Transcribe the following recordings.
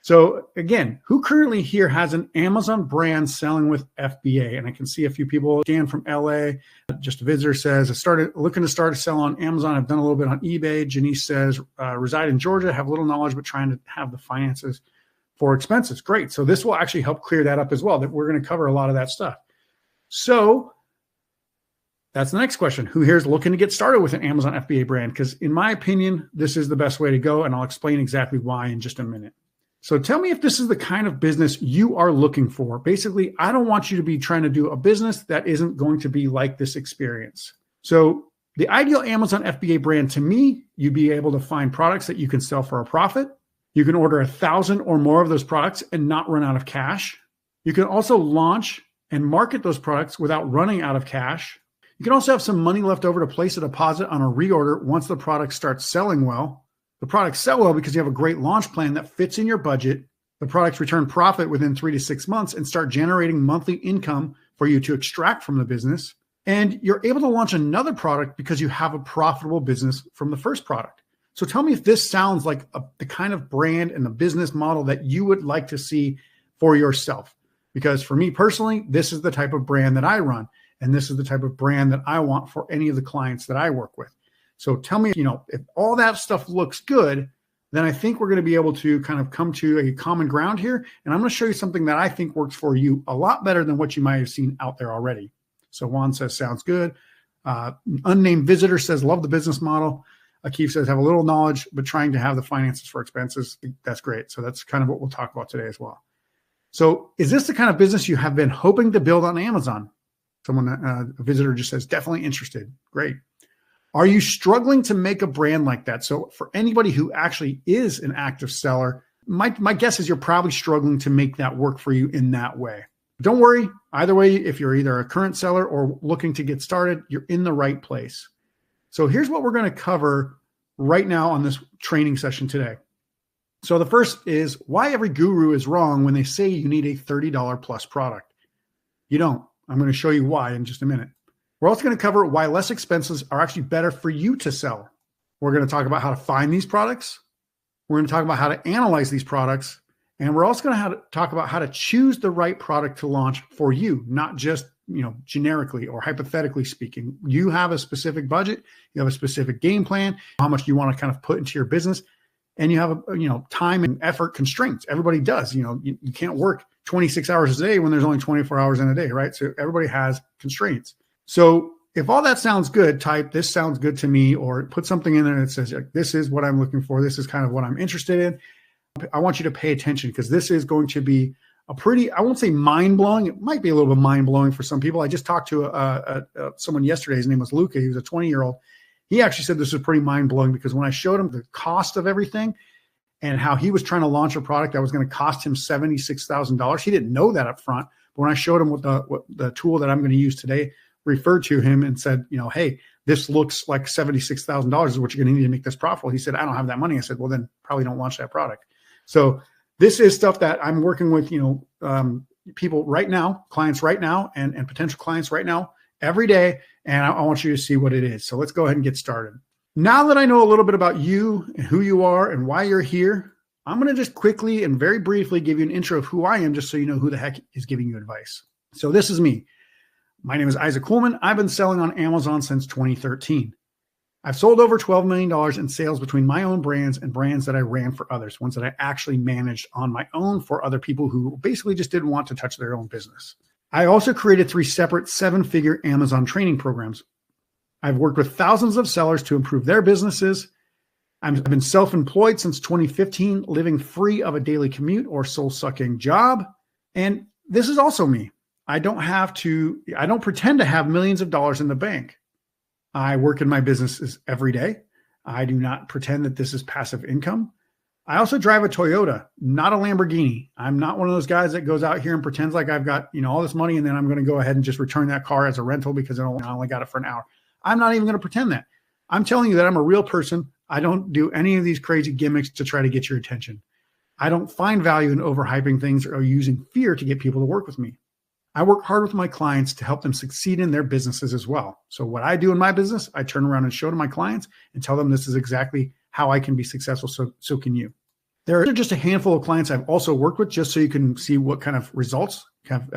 So again, who currently here has an Amazon brand selling with FBA? And I can see a few people. Dan from LA, just a visitor says, I started looking to start a sell on Amazon. I've done a little bit on eBay. Janice says, reside in Georgia, have little knowledge, but trying to have the finances for expenses. Great. So this will actually help clear that up as well, that we're going to cover a lot of that stuff. So that's the next question. Who here is looking to get started with an Amazon FBA brand? Because in my opinion, this is the best way to go. And I'll explain exactly why in just a minute. So tell me if this is the kind of business you are looking for. Basically, I don't want you to be trying to do a business that isn't going to be like this experience. So the ideal Amazon FBA brand, to me, you'd be able to find products that you can sell for a profit. You can order 1,000 or more of those products and not run out of cash. You can also launch and market those products without running out of cash. You can also have some money left over to place a deposit on a reorder once the product starts selling well. The products sell well because you have a great launch plan that fits in your budget. The products return profit within 3 to 6 months and start generating monthly income for you to extract from the business. And you're able to launch another product because you have a profitable business from the first product. So tell me if this sounds like the kind of brand and the business model that you would like to see for yourself. Because for me personally, this is the type of brand that I run. And this is the type of brand that I want for any of the clients that I work with. So tell me, if all that stuff looks good, then I think we're going to be able to kind of come to a common ground here. And I'm going to show you something that I think works for you a lot better than what you might have seen out there already. So Juan says, sounds good. Unnamed visitor says, love the business model. Akif says, have a little knowledge, but trying to have the finances for expenses. That's great. So that's kind of what we'll talk about today as well. So is this the kind of business you have been hoping to build on Amazon? Someone, a visitor just says, definitely interested. Great. Are you struggling to make a brand like that? So for anybody who actually is an active seller, my guess is you're probably struggling to make that work for you in that way. Don't worry. Either way, if you're either a current seller or looking to get started, you're in the right place. So here's what we're going to cover right now on this training session today. So the first is why every guru is wrong when they say you need a $30 plus product. You don't. I'm going to show you why in just a minute. We're also going to cover why less expenses are actually better for you to sell. We're going to talk about how to find these products. We're going to talk about how to analyze these products. And we're also going to talk about how to choose the right product to launch for you, not just, generically or hypothetically speaking. You have a specific budget, you have a specific game plan, how much you want to kind of put into your business, and you have time and effort constraints. Everybody does. You can't work 26 hours a day when there's only 24 hours in a day, right? So everybody has constraints. So if all that sounds good, type this sounds good to me, or put something in there that says, this is what I'm looking for. This is kind of what I'm interested in. I want you to pay attention because this is going to be a pretty, I won't say mind-blowing. It might be a little bit mind-blowing for some people. I just talked to someone yesterday. His name was Luca. He was a 20-year-old. He actually said this was pretty mind-blowing because when I showed him the cost of everything and how he was trying to launch a product that was going to cost him $76,000, he didn't know that up front. But when I showed him what the tool that I'm going to use today referred to him and said, hey, this looks like $76,000 is what you're going to need to make this profitable. He said, I don't have that money. I said, well, then probably don't launch that product. So this is stuff that I'm working with, people right now, clients right now, and potential clients right now, every day. And I want you to see what it is. So let's go ahead and get started. Now that I know a little bit about you and who you are and why you're here, I'm going to just quickly and very briefly give you an intro of who I am, just so you know who the heck is giving you advice. So this is me. My name is Isaak Coleman. I've been selling on Amazon since 2013. I've sold over $12 million in sales between my own brands and brands that I ran for others, ones that I actually managed on my own for other people who basically just didn't want to touch their own business. I also created 3 separate 7-figure Amazon training programs. I've worked with thousands of sellers to improve their businesses. I've been self-employed since 2015, living free of a daily commute or soul-sucking job. And this is also me. I don't pretend to have millions of dollars in the bank. I work in my businesses every day. I do not pretend that this is passive income. I also drive a Toyota, not a Lamborghini. I'm not one of those guys that goes out here and pretends like I've got, all this money and then I'm going to go ahead and just return that car as a rental because I only got it for an hour. I'm not even going to pretend that. I'm telling you that I'm a real person. I don't do any of these crazy gimmicks to try to get your attention. I don't find value in overhyping things or using fear to get people to work with me. I work hard with my clients to help them succeed in their businesses as well. So what I do in my business, I turn around and show to my clients and tell them this is exactly how I can be successful. So can you. There are just a handful of clients I've also worked with, just so you can see what kind of results have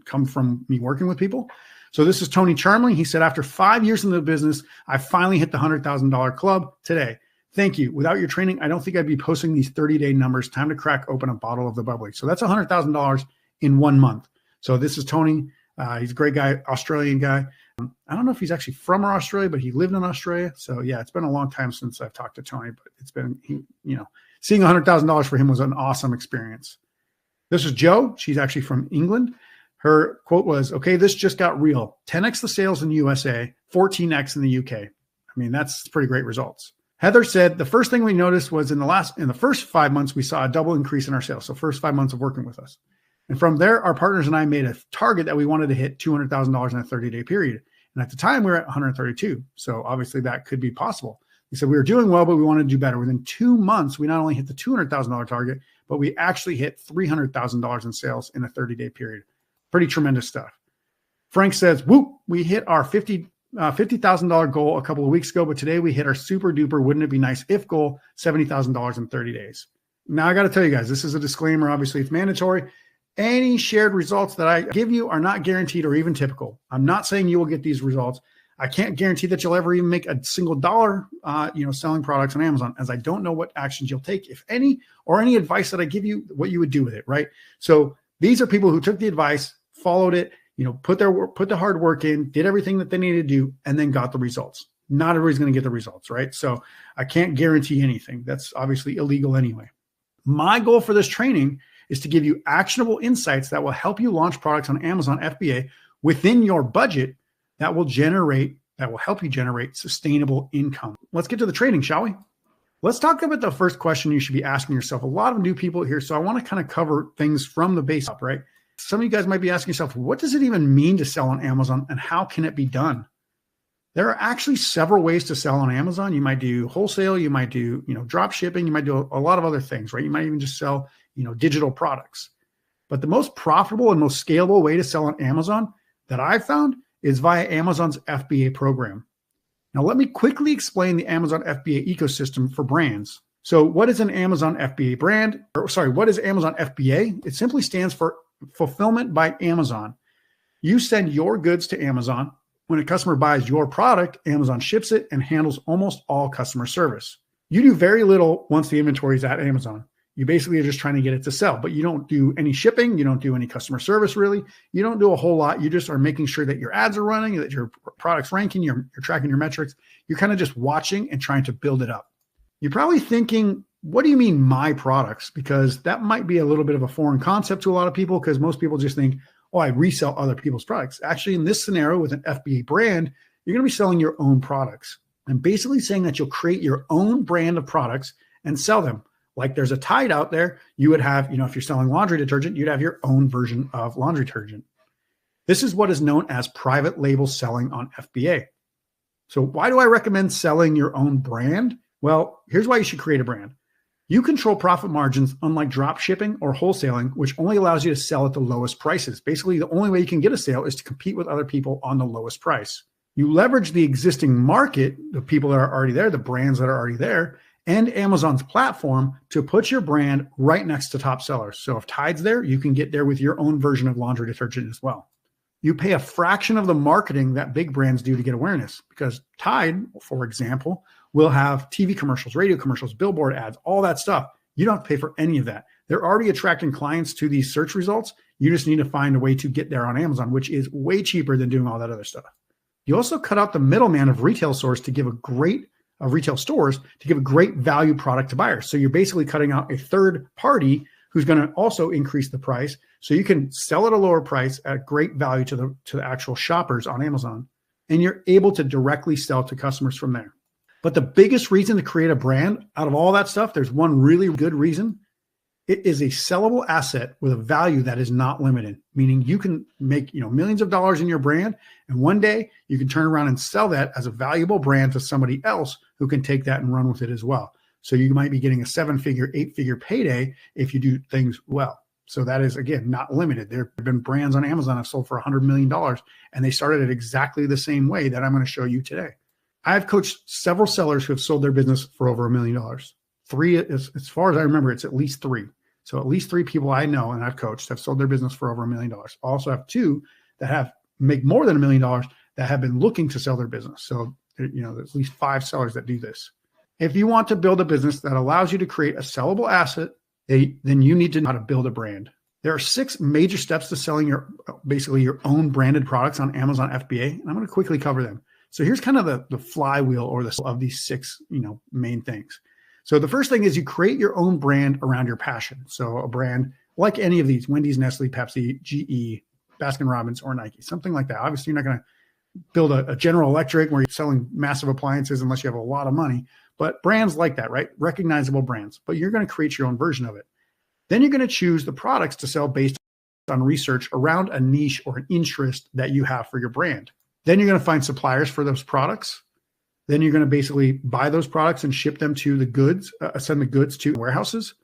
come from me working with people. So this is Tony Charmley. He said, after 5 years in the business, I finally hit the $100,000 club today. Thank you. Without your training, I don't think I'd be posting these 30-day numbers. Time to crack open a bottle of the bubbly. So that's $100,000 in 1 month. So this is Tony. He's a great guy, Australian guy. I don't know if he's actually from Australia, but he lived in Australia. So yeah, it's been a long time since I've talked to Tony, but it's been, seeing $100,000 for him was an awesome experience. This is Joe. She's actually from England. Her quote was, okay, this just got real. 10x the sales in the USA, 14x in the UK. I mean, that's pretty great results. Heather said, the first thing we noticed was in the first 5 months, we saw a double increase in our sales. So first 5 months of working with us. And from there, our partners and I made a target that we wanted to hit $200,000 in a 30-day period. And at the time, we were at 132. So obviously that could be possible. We said we were doing well, but we wanted to do better. Within 2 months, we not only hit the $200,000 target, but we actually hit $300,000 in sales in a 30-day period. Pretty tremendous stuff. Frank says, whoop, we hit our $50,000 goal a couple of weeks ago, but today we hit our super duper, wouldn't it be nice if goal, $70,000 in 30 days. Now I got to tell you guys, this is a disclaimer. Obviously it's mandatory. Any shared results that I give you are not guaranteed or even typical. I'm not saying you will get these results. I can't guarantee that you'll ever even make a single dollar, selling products on Amazon, as I don't know what actions you'll take, if any, or any advice that I give you, what you would do with it, right? So these are people who took the advice, followed it, put the hard work in, did everything that they needed to do, and then got the results. Not everybody's going to get the results, right? So I can't guarantee anything. That's obviously illegal anyway. My goal for this training is to give you actionable insights that will help you launch products on Amazon FBA within your budget that will help you generate sustainable income. Let's get to the training, shall we? Let's talk about the first question you should be asking yourself. A lot of new people here, so I want to kind of cover things from the base up, right? Some of you guys might be asking yourself, what does it even mean to sell on Amazon and how can it be done? There are actually several ways to sell on Amazon. You might do wholesale, you might do, drop shipping, you might do a lot of other things, right? You might even just sell, digital products. But the most profitable and most scalable way to sell on Amazon that I've found is via Amazon's FBA program. Now, let me quickly explain the Amazon FBA ecosystem for brands. So what is an Amazon FBA brand? What is Amazon FBA? It simply stands for Fulfillment by Amazon. You send your goods to Amazon. When a customer buys your product, Amazon ships it and handles almost all customer service. You do very little once the inventory is at Amazon. You basically are just trying to get it to sell, but you don't do any shipping. You don't do any customer service, really. You don't do a whole lot. You just are making sure that your ads are running, that your product's ranking, you're tracking your metrics. You're kind of just watching and trying to build it up. You're probably thinking, what do you mean my products? Because that might be a little bit of a foreign concept to a lot of people, because most people just think, oh, I resell other people's products. Actually, in this scenario with an FBA brand, you're going to be selling your own products. I'm basically saying that you'll create your own brand of products and sell them. Like there's a Tide out there, you would have, if you're selling laundry detergent, you'd have your own version of laundry detergent. This is what is known as private label selling on FBA. So why do I recommend selling your own brand? Well, here's why you should create a brand. You control profit margins, unlike drop shipping or wholesaling, which only allows you to sell at the lowest prices. Basically, the only way you can get a sale is to compete with other people on the lowest price. You leverage the existing market, the people that are already there, the brands that are already there, and Amazon's platform to put your brand right next to top sellers. So if Tide's there, you can get there with your own version of laundry detergent as well. You pay a fraction of the marketing that big brands do to get awareness, because Tide, for example, will have TV commercials, radio commercials, billboard ads, all that stuff. You don't have to pay for any of that. They're already attracting clients to these search results. You just need to find a way to get there on Amazon, which is way cheaper than doing all that other stuff. You also cut out the middleman of retail stores to give a great value product to buyers. So you're basically cutting out a third party who's going to also increase the price. So you can sell at a lower price at great value to the actual shoppers on Amazon. And you're able to directly sell to customers from there. But the biggest reason to create a brand out of all that stuff, there's one really good reason. It is a sellable asset with a value that is not limited, meaning you can make millions of dollars in your brand, and one day you can turn around and sell that as a valuable brand to somebody else who can take that and run with it as well. So you might be getting a 7-figure, 8-figure payday if you do things well. So that is, again, not limited. There have been brands on Amazon that have sold for $100 million, and they started it exactly the same way that I'm going to show you today. I've coached several sellers who have sold their business for over $1 million. Three, as far as I remember, it's at least three. So at least three people I know and I've coached have sold their business for over $1 million. I also have two that make more than $1 million that have been looking to sell their business. So, there's at least 5 sellers that do this. If you want to build a business that allows you to create a sellable asset, then you need to know how to build a brand. There are 6 major steps to selling your own branded products on Amazon FBA, and I'm going to quickly cover them. So here's kind of the flywheel or of these 6, main things. So the first thing is you create your own brand around your passion. So a brand like any of these, Wendy's, Nestle, Pepsi, GE, Baskin Robbins, or Nike, something like that. Obviously, you're not going to build a General Electric where you're selling massive appliances unless you have a lot of money. But brands like that, right? Recognizable brands. But you're going to create your own version of it. Then you're going to choose the products to sell based on research around a niche or an interest that you have for your brand. Then you're going to find suppliers for those products. Then you're going to basically buy those products and ship them to send the goods to warehouses.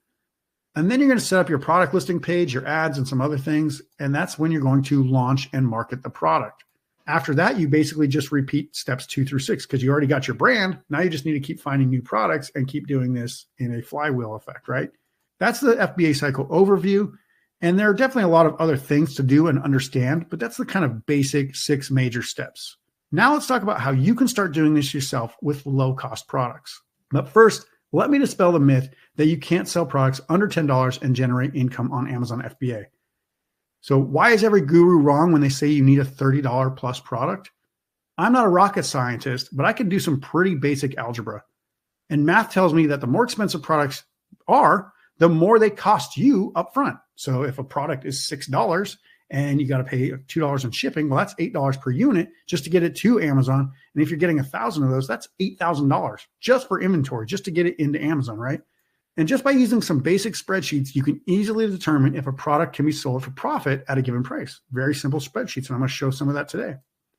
And then you're going to set up your product listing page, your ads, and some other things. And that's when you're going to launch and market the product. After that, you basically just repeat steps 2 through 6 because you already got your brand. Now you just need to keep finding new products and keep doing this in a flywheel effect, right? That's the FBA cycle overview. And there are definitely a lot of other things to do and understand, but that's the kind of basic 6 major steps. Now let's talk about how you can start doing this yourself with low-cost products. But first, let me dispel the myth that you can't sell products under $10 and generate income on Amazon FBA. So why is every guru wrong when they say you need a $30 plus product? I'm not a rocket scientist, but I can do some pretty basic algebra. And math tells me that the more expensive products are, the more they cost you upfront. So if a product is $6 and you got to pay $2 in shipping, well, that's $8 per unit just to get it to Amazon. And if you're getting 1,000 of those, that's $8,000 just for inventory, just to get it into Amazon, right? And just by using some basic spreadsheets, you can easily determine if a product can be sold for profit at a given price. Very simple spreadsheets, and I'm going to show some of that today.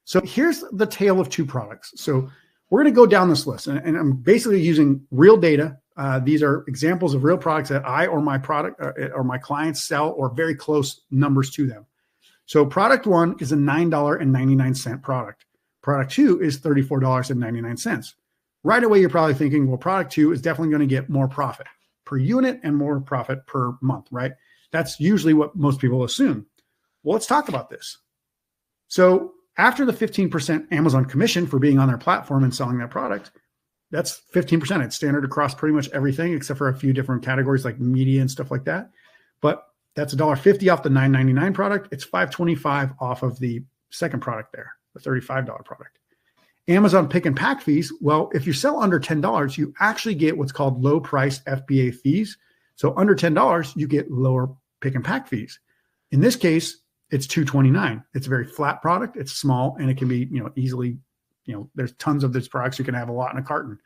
So here's the tale of 2 products. So we're going to go down this list, and I'm basically using real data. These are examples of real products that I or my clients sell, or very close numbers to them. So product 1 is a $9.99 product. Product 2 is $34.99. Right away, you're probably thinking, well, product 2 is definitely going to get more profit per unit and more profit per month, right? That's usually what most people assume. Well, let's talk about this. So after the 15% Amazon commission for being on their platform and selling that product, that's 15%. It's standard across pretty much everything except for a few different categories like media and stuff like that. But that's $1.50 off the $9.99 product. It's $5.25 off of the second product there, the $35 product. Amazon pick and pack fees. Well, if you sell under $10, you actually get what's called low price FBA fees. So under $10, you get lower pick and pack fees. In this case, it's $2.29. It's a very flat product. It's small and it can be, easily, there's tons of these products. You can have a lot in a carton.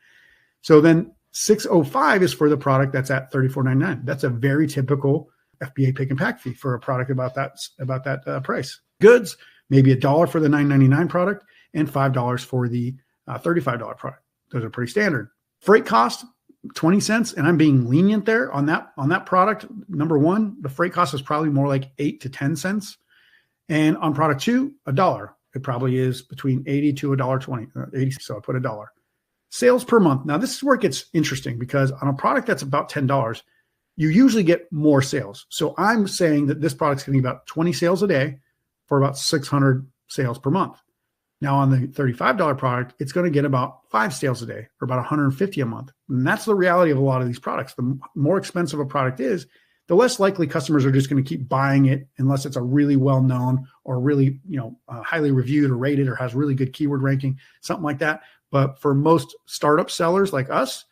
So then $6.05 is for the product that's at $34.99. That's a very typical FBA pick and pack fee for a product about that price. Goods, maybe $1 for the $9.99 product and $5 for the $35 product. Those are pretty standard. Freight cost, 20 cents, and I'm being lenient there on that product. Number 1, the freight cost is probably more like 8 to 10 cents. And on product 2, $1. It probably is between 80 to $1.20, 80. So I put $1. Sales per month. Now this is where it gets interesting because on a product that's about $10, you usually get more sales. So I'm saying that this product's going to be about 20 sales a day for about 600 sales per month. Now on the $35 product, it's going to get about 5 sales a day or about 150 a month. And that's the reality of a lot of these products. The more expensive a product is, the less likely customers are just going to keep buying it unless it's a really well-known or really, highly reviewed or rated or has really good keyword ranking, something like that. But for most startup sellers like us,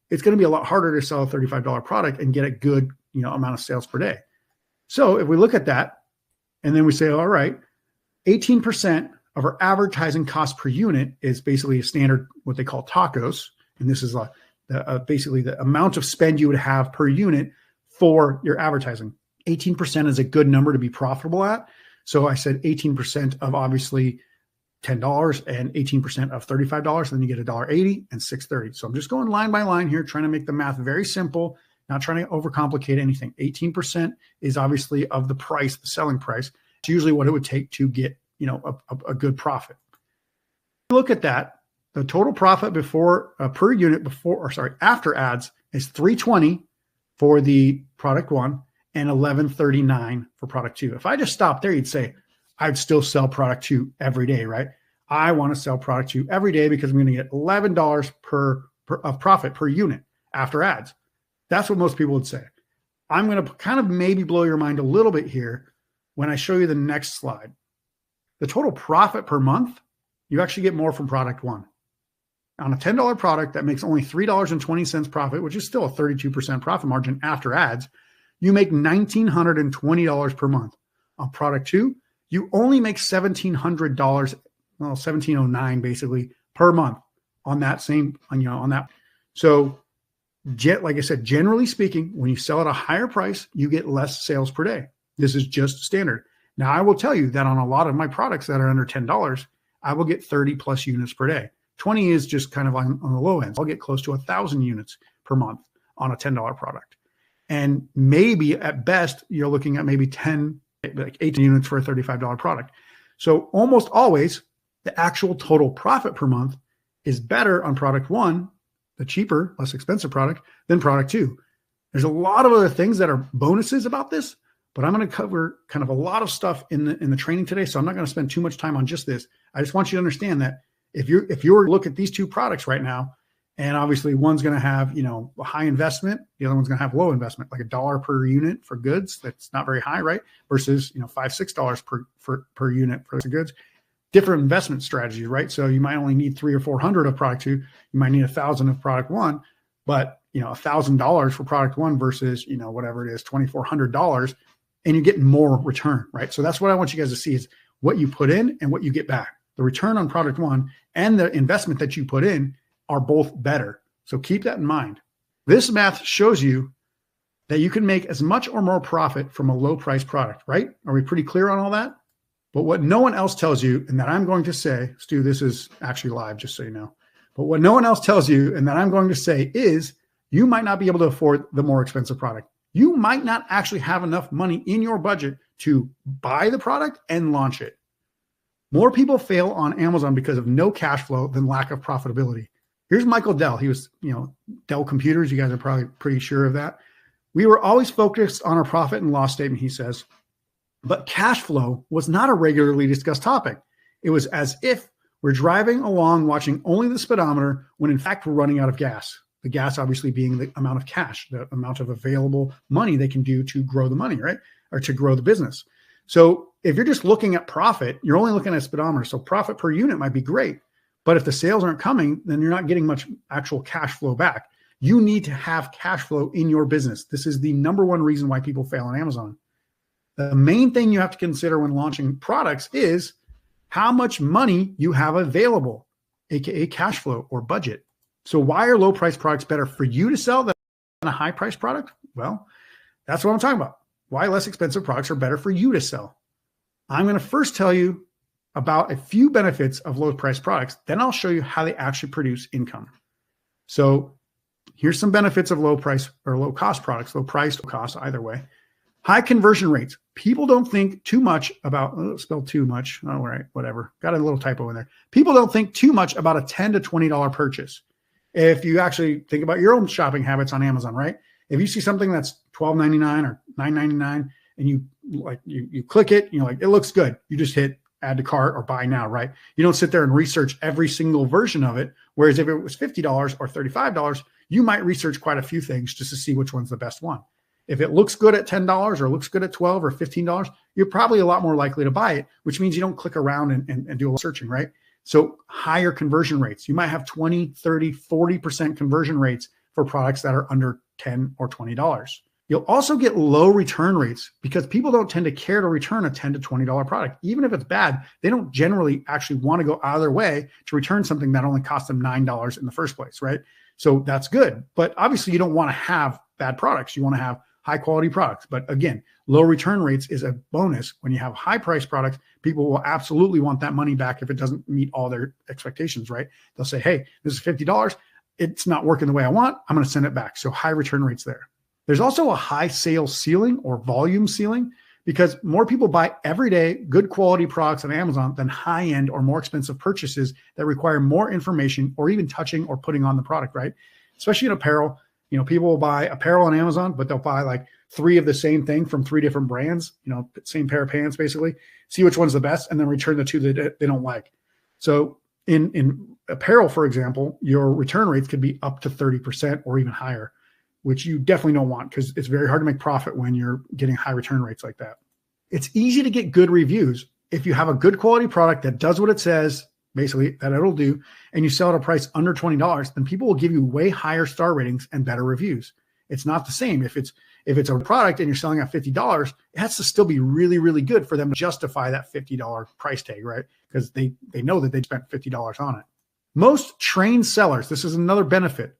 it's going to be a lot harder to sell a $35 product and get a good, amount of sales per day. So if we look at that and then we say, all right, 18% of our advertising cost per unit is basically a standard, what they call tacos. And this is basically the amount of spend you would have per unit for your advertising. 18% is a good number to be profitable at. So I said 18% of obviously $10 and 18% of $35. Then you get $1.80 and $6.30. So I'm just going line by line here, trying to make the math very simple, not trying to overcomplicate anything. 18% is obviously of the price, the selling price. It's usually what it would take to get a good profit. Look at that. The total profit per unit after ads is $320 for the product one and $11.39 for product two. If I just stopped there, you'd say, I'd still sell product two every day, right? I want to sell product two every day because I'm going to get $11 of profit per unit after ads. That's what most people would say. I'm going to kind of maybe blow your mind a little bit here when I show you the next slide. The total profit per month, you actually get more from product one. On a $10 product that makes only $3.20 profit, which is still a 32% profit margin after ads, you make $1,920 per month. On product two, you only make $1,700, well, $1,709 basically per month on that same, on that. So like I said, generally speaking, when you sell at a higher price, you get less sales per day. This is just standard. Now, I will tell you that on a lot of my products that are under $10, I will get 30 plus units per day. 20 is just kind of on the low end. I'll get close to 1,000 units per month on a $10 product. And maybe at best, you're looking at maybe 10, like 18 units for a $35 product. So almost always, the actual total profit per month is better on product one, the cheaper, less expensive product, than product two. There's a lot of other things that are bonuses about this, but I'm going to cover kind of a lot of stuff in the training today. So I'm not going to spend too much time on just this. I just want you to understand that if you were to look at these two products right now, and obviously one's going to have, a high investment, the other one's going to have low investment, like $1 per unit for goods. That's not very high, right? Versus, $5, $6 per unit for the goods. Different investment strategies, right? So you might only need 300 or 400 of product two. You might need 1,000 of product one, but $1,000 for product one versus, whatever it is, $2,400, and you're getting more return, right? So that's what I want you guys to see is what you put in and what you get back. The return on product one and the investment that you put in are both better. So keep that in mind. This math shows you that you can make as much or more profit from a low price product, right? Are we pretty clear on all that? But what no one else tells you, and that I'm going to say, Stu, this is actually live, just so you know. But what no one else tells you, and that I'm going to say, is you might not be able to afford the more expensive product. You might not actually have enough money in your budget to buy the product and launch it. More people fail on Amazon because of no cash flow than lack of profitability. Here's Michael Dell. He was, Dell Computers. You guys are probably pretty sure of that. We were always focused on our profit and loss statement, he says. But cash flow was not a regularly discussed topic. It was as if we're driving along watching only the speedometer when in fact we're running out of gas. The gas obviously being the amount of cash, the amount of available money they can do to grow the money, right? Or to grow the business. So if you're just looking at profit, you're only looking at speedometer. So profit per unit might be great. But if the sales aren't coming, then you're not getting much actual cash flow back. You need to have cash flow in your business. This is the number one reason why people fail on Amazon. The main thing you have to consider when launching products is how much money you have available, aka cash flow or budget. So why are low price products better for you to sell than a high price product? Well, that's what I'm talking about. Why less expensive products are better for you to sell. I'm going to first tell you about a few benefits of low price products. Then I'll show you how they actually produce income. So here's some benefits of low price or low cost products, low price, low cost, either way. High conversion rates. People don't think too much about, spelled too much. All right, whatever. Got a little typo in there. People don't think too much about a $10 to $20 purchase. If you actually think about your own shopping habits on Amazon, right? If you see something that's $12.99 or $9.99 and you click it, you're like, it looks good. You just hit add to cart or buy now, right? You don't sit there and research every single version of it. Whereas if it was $50 or $35, you might research quite a few things just to see which one's the best one. If it looks good at $10 or looks good at $12 or $15, you're probably a lot more likely to buy it, which means you don't click around and do a lot of searching, right? So higher conversion rates. You might have 20, 30, 40% conversion rates for products that are under $10 or $20. You'll also get low return rates because people don't tend to care to return a $10 to $20 product. Even if it's bad, they don't generally actually want to go out of their way to return something that only cost them $9 in the first place, right? So that's good. But obviously you don't want to have bad products. You want to have high quality products. But again, low return rates is a bonus. When you have high price products, people will absolutely want that money back if it doesn't meet all their expectations, right? They'll say, hey, this is $50. It's not working the way I want. I'm going to send it back. So high return rates there. There's also a high sales ceiling or volume ceiling because more people buy everyday good quality products on Amazon than high-end or more expensive purchases that require more information or even touching or putting on the product, right? Especially in apparel. People will buy apparel on Amazon, but they'll buy like 3 of the same thing from 3 different brands, same pair of pants, basically, see which one's the best, and then return the 2 that they don't like. So in apparel, for example, your return rates could be up to 30% or even higher, which you definitely don't want because it's very hard to make profit when you're getting high return rates like that. It's easy to get good reviews if you have a good quality product that does what it says, basically, that it'll do, and you sell at a price under $20, then people will give you way higher star ratings and better reviews. It's not the same. If it's a product and you're selling at $50, it has to still be really, really good for them to justify that $50 price tag, right? Because they know that they spent $50 on it. Most trained sellers, this is another benefit.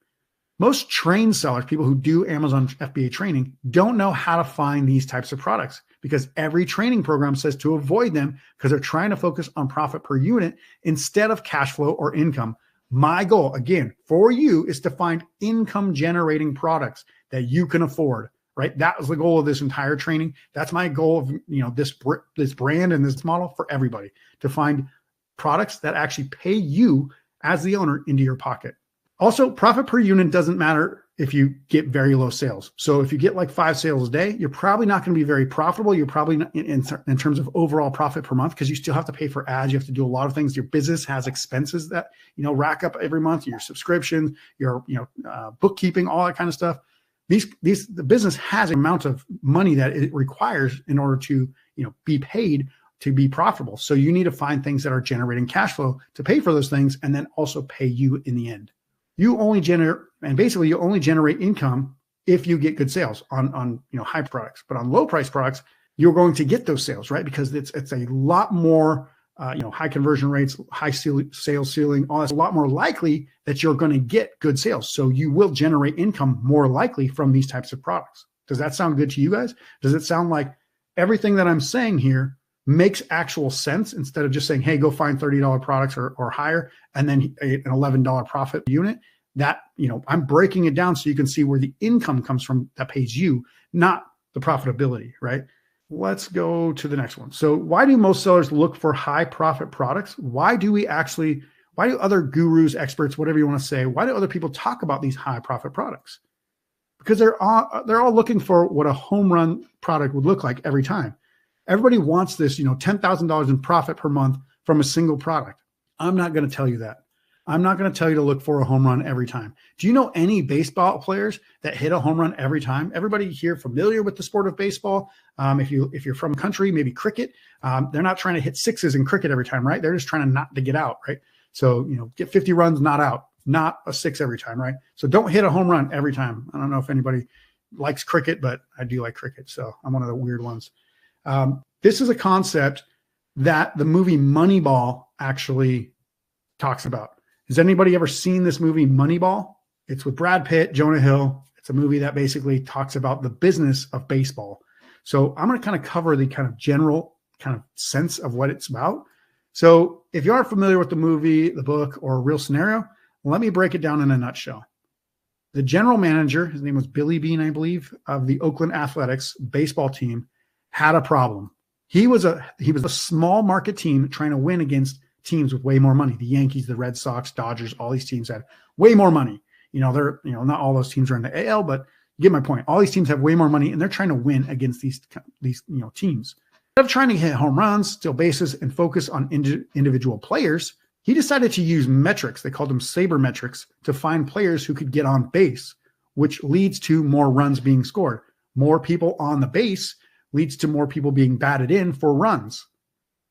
Most trained sellers, people who do Amazon FBA training, don't know how to find these types of products because every training program says to avoid them because they're trying to focus on profit per unit instead of cash flow or income. My goal, again, for you is to find income generating products that you can afford, right? That was the goal of this entire training. That's my goal of, this brand and this model for everybody, to find products that actually pay you as the owner into your pocket. Also, profit per unit doesn't matter if you get very low sales. So if you get like 5 sales a day, you're probably not going to be very profitable. You're probably not in terms of overall profit per month because you still have to pay for ads. You have to do a lot of things. Your business has expenses that, rack up every month, your subscription, your, bookkeeping, all that kind of stuff. The business has an amount of money that it requires in order to, be paid to be profitable. So you need to find things that are generating cash flow to pay for those things and then also pay you in the end. You only generate income if you get good sales on high products, but on low price products, you're going to get those sales, right? Because it's a lot more, high conversion rates, high sales ceiling, all that's a lot more likely that you're going to get good sales. So you will generate income more likely from these types of products. Does that sound good to you guys? Does it sound like everything that I'm saying here makes actual sense instead of just saying, hey, go find $30 products or higher, and then an $11 profit unit? That, I'm breaking it down so you can see where the income comes from that pays you, not the profitability, right? Let's go to the next one. So why do most sellers look for high profit products? Why do other gurus, experts, whatever you want to say, why do other people talk about these high profit products? Because they're all looking for what a home run product would look like every time. Everybody wants this, $10,000 in profit per month from a single product. I'm not going to tell you that. I'm not going to tell you to look for a home run every time. Do you know any baseball players that hit a home run every time? Everybody here familiar with the sport of baseball? If you're from a country, maybe cricket, they're not trying to hit sixes in cricket every time, right? They're just trying to not to get out, right? So, get 50 runs, not out, not a 6 every time, right? So don't hit a home run every time. I don't know if anybody likes cricket, but I do like cricket. So I'm one of the weird ones. This is a concept that the movie Moneyball actually talks about. Has anybody ever seen this movie Moneyball? It's with Brad Pitt, Jonah Hill. It's a movie that basically talks about the business of baseball. So I'm going to kind of cover the kind of general kind of sense of what it's about. So if you aren't familiar with the movie, the book, or a real scenario, let me break it down in a nutshell. The general manager, his name was Billy Beane, I believe, of the Oakland Athletics baseball team, had a problem. He was a small market team trying to win against teams with way more money. The Yankees, the Red Sox, Dodgers, all these teams had way more money. They're, not all those teams are in the AL, but you get my point. All these teams have way more money and they're trying to win against these teams. Instead of trying to hit home runs, steal bases, and focus on individual players, he decided to use metrics. They called them sabermetrics to find players who could get on base, which leads to more runs being scored. More people on the base leads to more people being batted in for runs.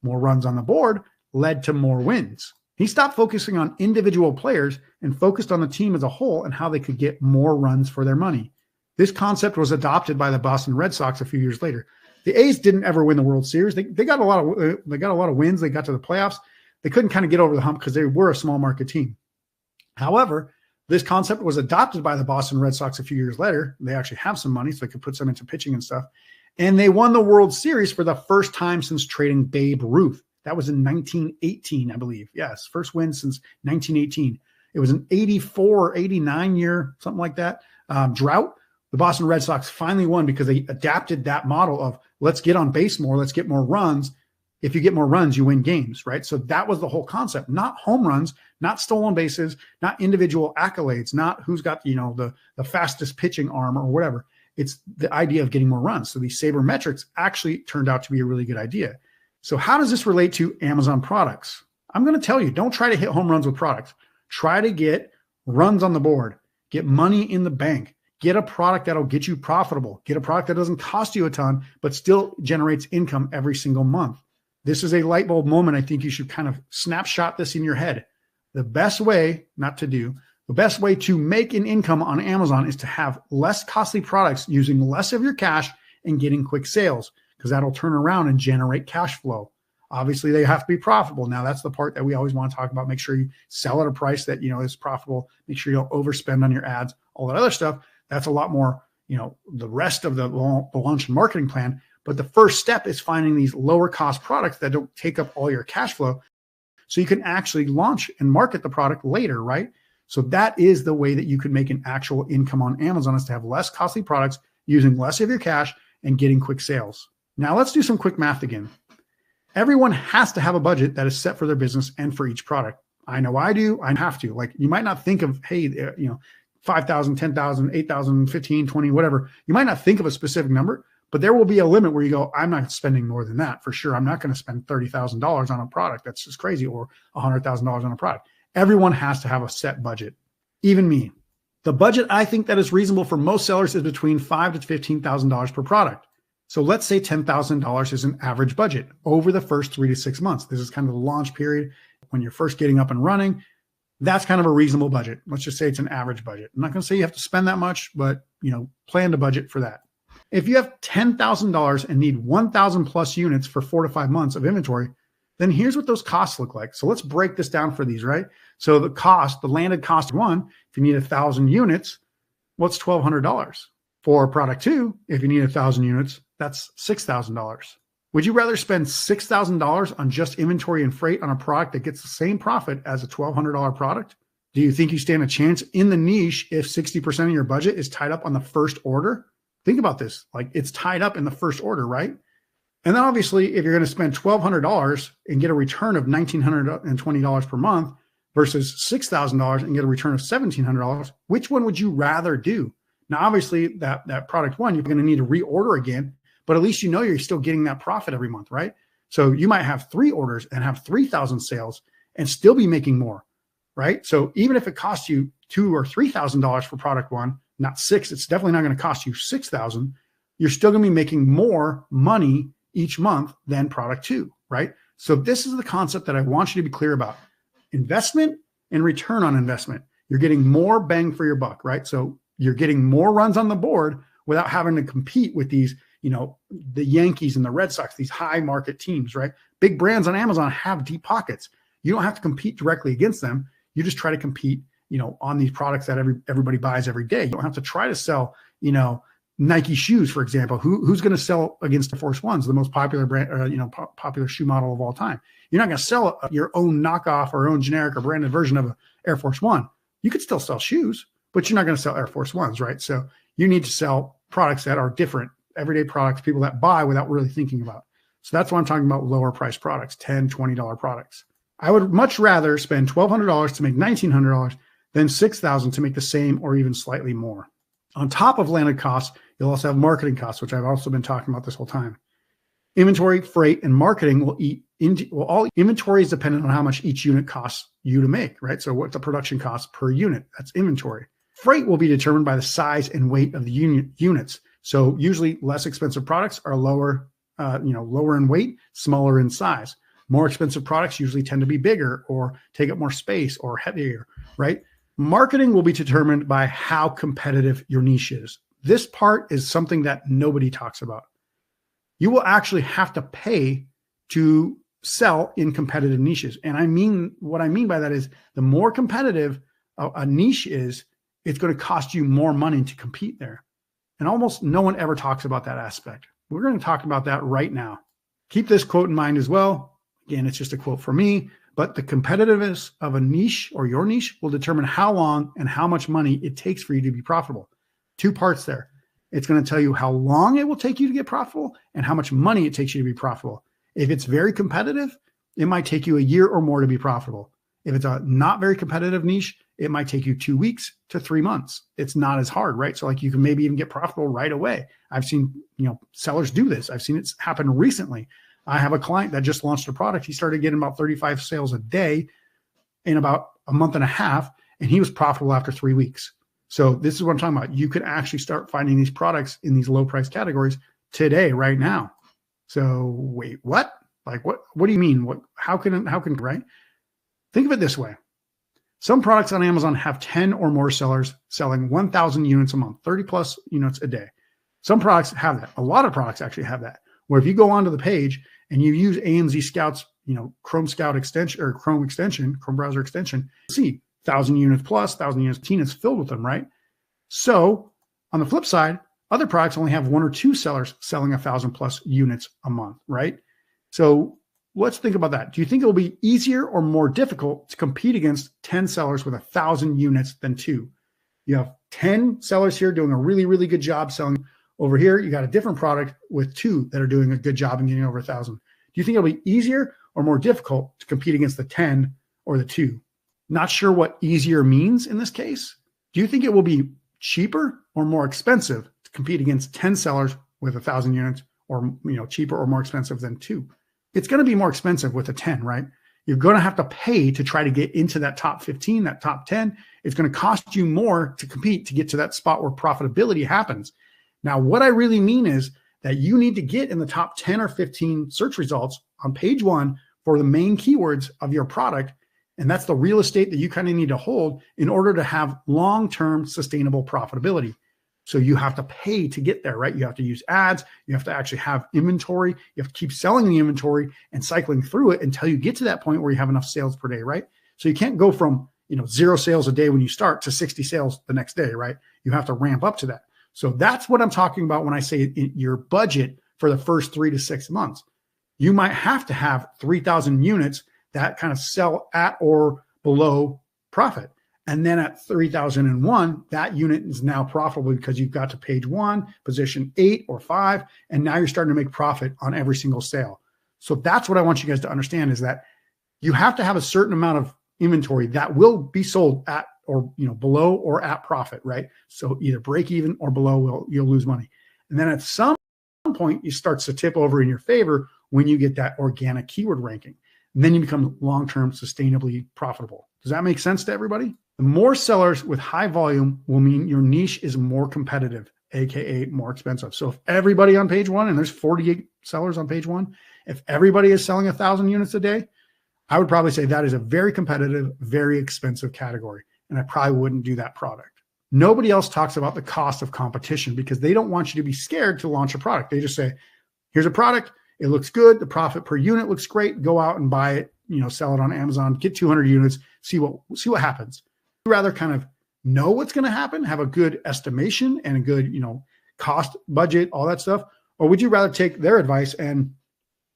More runs on the board led to more wins. He stopped focusing on individual players and focused on the team as a whole and how they could get more runs for their money. This concept was adopted by the Boston Red Sox a few years later. The A's didn't ever win the World Series. They got a lot of wins. They got to the playoffs. They couldn't kind of get over the hump because they were a small market team. However, this concept was adopted by the Boston Red Sox a few years later. They actually have some money, so they could put some into pitching and stuff. And they won the World Series for the first time since trading Babe Ruth. That was in 1918, I believe. Yes, first win since 1918. It was an 84, 89 year, something like that, drought. The Boston Red Sox finally won because they adapted that model of let's get on base more, let's get more runs. If you get more runs, you win games, right? So that was the whole concept, not home runs, not stolen bases, not individual accolades, not who's got, the fastest pitching arm or whatever. It's the idea of getting more runs. So these sabermetrics actually turned out to be a really good idea. So how does this relate to Amazon products? I'm going to tell you, don't try to hit home runs with products. Try to get runs on the board, get money in the bank, get a product that'll get you profitable, get a product that doesn't cost you a ton, but still generates income every single month. This is a light bulb moment. I think you should kind of snapshot this in your head. The best way to make an income on Amazon is to have less costly products using less of your cash and getting quick sales, because that'll turn around and generate cash flow. Obviously, they have to be profitable. Now, that's the part that we always want to talk about. Make sure you sell at a price that, is profitable. Make sure you don't overspend on your ads, all that other stuff. That's a lot more, the rest of the launch and marketing plan. But the first step is finding these lower cost products that don't take up all your cash flow, so you can actually launch and market the product later, right? So that is the way that you can make an actual income on Amazon, is to have less costly products using less of your cash and getting quick sales. Now let's do some quick math again. Everyone has to have a budget that is set for their business and for each product. I know I do. I have to. Like, you might not think of, hey, 5,000, 10,000, 8,000, 15, 20, whatever. You might not think of a specific number, but there will be a limit where you go, I'm not spending more than that for sure. I'm not going to spend $30,000 on a product. That's just crazy. Or $100,000 on a product. Everyone has to have a set budget, even me. The budget I think that is reasonable for most sellers is between $5,000 to $15,000 per product. So let's say $10,000 is an average budget over the first 3 to 6 months. This is kind of the launch period when you're first getting up and running. That's kind of a reasonable budget. Let's just say it's an average budget. I'm not going to say you have to spend that much, but plan to budget for that. If you have $10,000 and need 1,000 plus units for 4 to 5 months of inventory, then here's what those costs look like. So let's break this down for these, right? So the landed cost of one, if you need 1,000 units, what's $1,200? For product two, if you need 1,000 units, that's $6,000. Would you rather spend $6,000 on just inventory and freight on a product that gets the same profit as a $1,200 product? Do you think you stand a chance in the niche if 60% of your budget is tied up on the first order? Think about this. Like, it's tied up in the first order, right? And then obviously, if you're going to spend $1,200 and get a return of $1,920 per month versus $6,000 and get a return of $1,700, which one would you rather do? Now, obviously, that product one, you're going to need to reorder again, but at least you're still getting that profit every month, right? So you might have 3 orders and have 3,000 sales and still be making more, right? So even if it costs you $2,000 or $3,000 for product one, not 6, it's definitely not going to cost you $6,000. You're still going to be making more money each month than product two, right? So this is the concept that I want you to be clear about. Investment and return on investment. You're getting more bang for your buck, right? So you're getting more runs on the board without having to compete with these, the Yankees and the Red Sox, these high market teams, right? Big brands on Amazon have deep pockets. You don't have to compete directly against them. You just try to compete, on these products that everybody buys every day. You don't have to try to sell, Nike shoes, for example. Who's going to sell against Air Force Ones, the most popular brand, popular shoe model of all time? You're not going to sell your own knockoff or own generic or branded version of an Air Force One. You could still sell shoes, but you're not going to sell Air Force Ones, right? So you need to sell products that are different, everyday products, people that buy without really thinking about. So that's why I'm talking about lower price products, $10, $20 products. I would much rather spend $1,200 to make $1,900 than $6,000 to make the same or even slightly more. On top of landed costs, you'll also have marketing costs, which I've also been talking about this whole time. Inventory, freight, and marketing all inventory is dependent on how much each unit costs you to make, right? So what the production cost per unit, that's inventory. Freight will be determined by the size and weight of the units. So usually less expensive products are lower in weight, smaller in size. More expensive products usually tend to be bigger or take up more space or heavier, right? Marketing will be determined by how competitive your niche is. This part is something that nobody talks about. You will actually have to pay to sell in competitive niches. And what I mean by that is the more competitive a niche is, it's going to cost you more money to compete there. And almost no one ever talks about that aspect. We're going to talk about that right now. Keep this quote in mind as well. Again, it's just a quote from me, but the competitiveness of a niche or your niche will determine how long and how much money it takes for you to be profitable. 2 parts there. It's going to tell you how long it will take you to get profitable and how much money it takes you to be profitable. If it's very competitive, it might take you a year or more to be profitable. If it's a not very competitive niche, it might take you 2 weeks to 3 months. It's not as hard, right? So like you can maybe even get profitable right away. I've seen, sellers do this. I've seen it happen recently. I have a client that just launched a product. He started getting about 35 sales a day in about a month and a half, and he was profitable after 3 weeks. So this is what I'm talking about. You can actually start finding these products in these low price categories today, right now. So wait, what? Like what do you mean? How can, right? Think of it this way. Some products on Amazon have 10 or more sellers selling 1,000 units a month, 30 plus units a day. Some products have that. A lot of products actually have that, where if you go onto the page and you use AMZScout's, Chrome Scout extension or Chrome browser extension, see 1,000 units plus, 1,000 units, it's filled with them, right? So on the flip side, other products only have 1 or 2 sellers selling 1,000 plus units a month, right? So let's think about that. Do you think it will be easier or more difficult to compete against 10 sellers with 1,000 units than 2? You have 10 sellers here doing a really, really good job selling. Over here, you got a different product with 2 that are doing a good job and getting over 1,000. Do you think it'll be easier or more difficult to compete against the 10 or the 2? Not sure what easier means in this case. Do you think it will be cheaper or more expensive to compete against 10 sellers with 1,000 units, or cheaper or more expensive than 2? It's going to be more expensive with a 10, right? You're going to have to pay to try to get into that top 15, that top 10. It's going to cost you more to compete to get to that spot where profitability happens. Now, what I really mean is that you need to get in the top 10 or 15 search results on page 1 for the main keywords of your product. And that's the real estate that you kind of need to hold in order to have long-term sustainable profitability. So you have to pay to get there, right? You have to use ads. You have to actually have inventory. You have to keep selling the inventory and cycling through it until you get to that point where you have enough sales per day, right? So you can't go from 0 sales a day when you start to 60 sales the next day, right? You have to ramp up to that. So that's what I'm talking about when I say your budget for the first 3 to 6 months. You might have to have 3,000 units that kind of sell at or below profit. And then at 3,001, that unit is now profitable because you've got to page 1, position 8 or 5, and now you're starting to make profit on every single sale. So that's what I want you guys to understand, is that you have to have a certain amount of inventory that will be sold at or below or at profit, right? So either break even or below, you'll lose money. And then at some point, it starts to tip over in your favor when you get that organic keyword ranking. And then you become long-term sustainably profitable. Does that make sense to everybody? The more sellers with high volume will mean your niche is more competitive, AKA more expensive. So if everybody on page 1, and there's 48 sellers on page 1, if everybody is selling 1,000 units a day, I would probably say that is a very competitive, very expensive category. And I probably wouldn't do that product. Nobody else talks about the cost of competition because they don't want you to be scared to launch a product. They just say, here's a product. It looks good. The profit per unit looks great. Go out and buy it, sell it on Amazon, get 200 units, see what happens. I'd rather kind of know what's going to happen, have a good estimation and a good, cost budget, all that stuff. Or would you rather take their advice and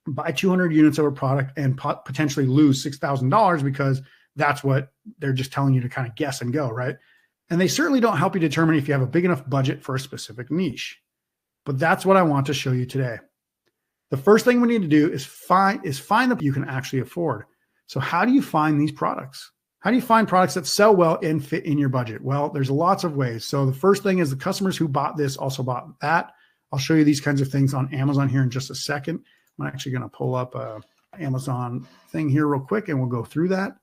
buy 200 units of a product and potentially lose $6,000 because that's what they're just telling you to kind of guess and go, right? And they certainly don't help you determine if you have a big enough budget for a specific niche. But that's what I want to show you today. The first thing we need to do is find the you can actually afford. So how do you find these products? How do you find products that sell well and fit in your budget? Well, there's lots of ways. So the first thing is the customers who bought this also bought that. I'll show you these kinds of things on Amazon here in just a second. I'm actually going to pull up a Amazon thing here real quick and we'll go through that.